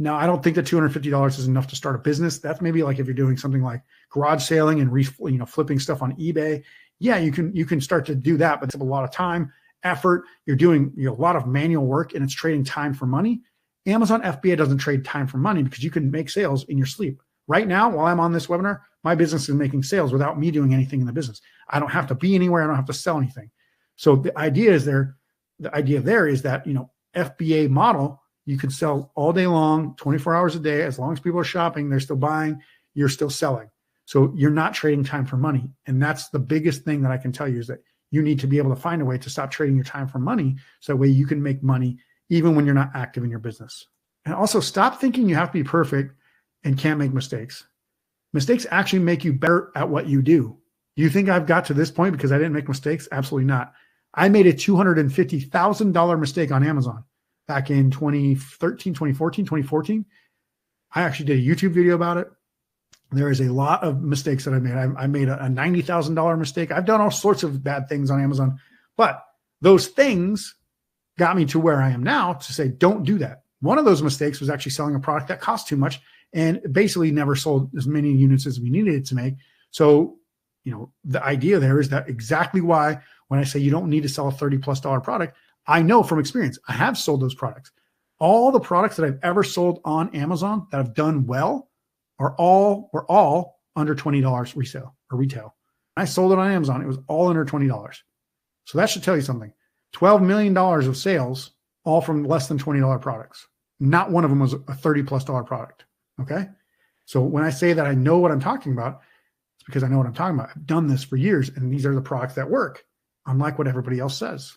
Now, I don't think that $250 is enough to start a business. That's maybe like if you're doing something like garage sailing and flipping stuff on eBay. Yeah, you can start to do that, but it's a lot of time, effort. You're doing a lot of manual work, and it's trading time for money. Amazon FBA doesn't trade time for money because you can make sales in your sleep. Right now, while I'm on this webinar, my business is making sales without me doing anything in the business. I don't have to be anywhere. I don't have to sell anything. So the idea there is that, FBA model, you can sell all day long, 24 hours a day. As long as people are shopping, they're still buying, you're still selling. So you're not trading time for money. And that's the biggest thing that I can tell you, is that you need to be able to find a way to stop trading your time for money. So that way you can make money even when you're not active in your business. And also stop thinking you have to be perfect and can't make mistakes. Mistakes actually make you better at what you do. You think I've got to this point because I didn't make mistakes? Absolutely not. I made a $250,000 mistake on Amazon back in 2013, 2014, 2014. I actually did a YouTube video about it. There is a lot of mistakes that I made. I made a $90,000 mistake. I've done all sorts of bad things on Amazon, but those things got me to where I am now to say, don't do that. One of those mistakes was actually selling a product that cost too much and basically never sold as many units as we needed it to make. So, the idea there is that exactly why when I say you don't need to sell a $30+ product, I know from experience, I have sold those products. All the products that I've ever sold on Amazon that have done well were all under $20 resale or retail. When I sold it on Amazon, it was all under $20. So that should tell you something. $12 million of sales, all from less than $20 products. Not one of them was a $30+ product. Okay. So when I say that I know what I'm talking about, it's because I know what I'm talking about. I've done this for years, and these are the products that work, unlike what everybody else says.